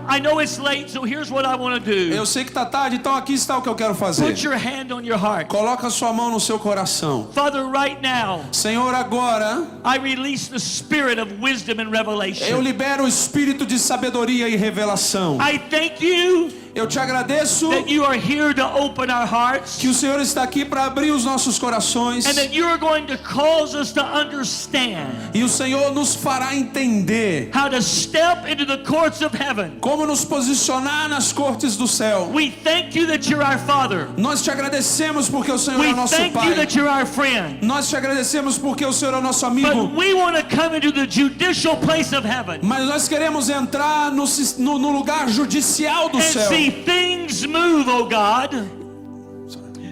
I know it's late, so here's what I want to do.
Eu sei que está tarde, então aqui está o que eu quero fazer.
Put your hand on your heart.
Coloca sua mão no seu coração.
Father, right now,
Senhor, agora
I release the spirit of wisdom and
eu
revelation.
libero o espírito de sabedoria e revelação.
I thank you
Eu te agradeço
that you are here to open our hearts
que o Senhor está aqui para abrir os nossos corações
and that you are going to cause us to understand
e o Senhor nos fará entender
how to step into the courts of heaven.
como nos posicionar nas cortes do céu.
We thank you that you're our Father.
Nós te agradecemos porque o Senhor
We
é nosso
thank you
Pai.
that you're our friend.
Nós te agradecemos porque o Senhor é nosso
But
amigo.
we want to come into the judicial place of heaven
Mas nós queremos entrar no lugar judicial do
and
céu
see things move, oh God.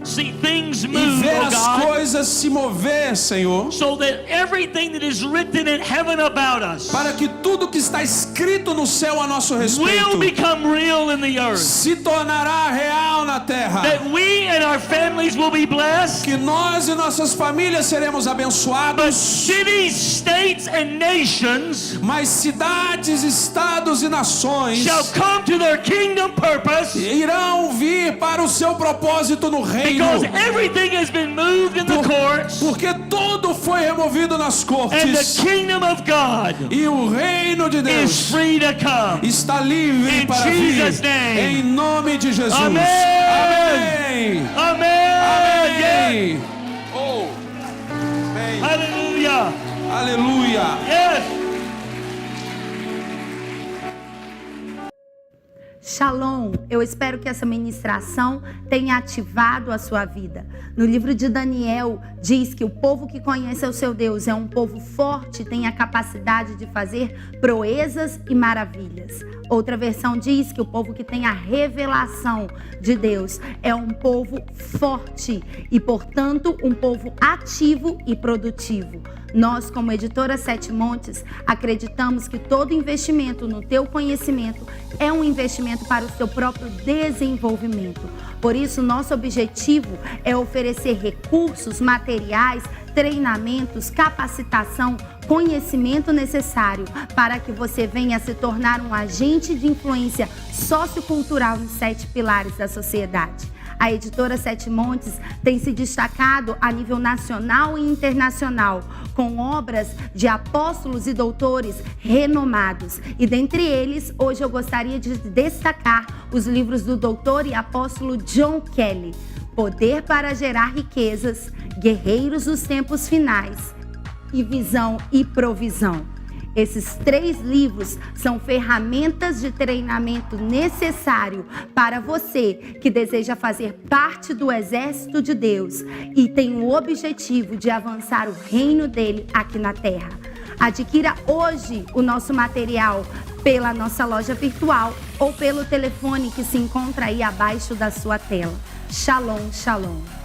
See things
e
move,
ver
oh
as
God.
coisas precisa se mover, Senhor,
so that everything that is written in heaven about us
para que tudo que está escrito no céu a nosso
will
respeito
become real in the earth.
se tornará real na terra.
That we and our families will be blessed.
Que nós e nossas famílias seremos
But
abençoados,
cities, states, and nations
mas cidades, estados e nações
shall come to their kingdom purpose,
irão vir para o seu propósito no reino.
because everything has been moved in the courts,
Porque tudo foi removido nas
and the
cortes
kingdom of God
e o reino de
is
Deus
free to come.
está livre
In
para
Jesus'
vir.
name.
Em nome de Jesus.
Amém.
Amém.
Amen. Yes.
Amém. Oh. Amém.
Hallelujah.
Aleluia.
Yes.
Shalom, eu espero que essa ministração tenha ativado a sua vida. No livro de Daniel, diz que o povo que conhece o seu Deus é um povo forte, tem a capacidade de fazer proezas e maravilhas. Outra versão diz que o povo que tem a revelação de Deus é um povo forte e, portanto, um povo ativo e produtivo. Nós, como editora Sete Montes, acreditamos que todo investimento no teu conhecimento é um investimento para o seu próprio desenvolvimento. Por isso, nosso objetivo é oferecer recursos, materiais, treinamentos, capacitação, conhecimento necessário para que você venha se tornar um agente de influência sociocultural nos 7 pilares da sociedade. A editora Sete Montes tem se destacado a nível nacional e internacional, com obras de apóstolos e doutores renomados. E dentre eles, hoje eu gostaria de destacar os livros do doutor e apóstolo John Kelly, Poder para Gerar Riquezas, Guerreiros dos Tempos Finais e Visão e Provisão. Esses 3 livros são ferramentas de treinamento necessário para você que deseja fazer parte do exército de Deus e tem o objetivo de avançar o reino dele aqui na terra. Adquira hoje o nosso material pela nossa loja virtual ou pelo telefone que se encontra aí abaixo da sua tela. Shalom, shalom.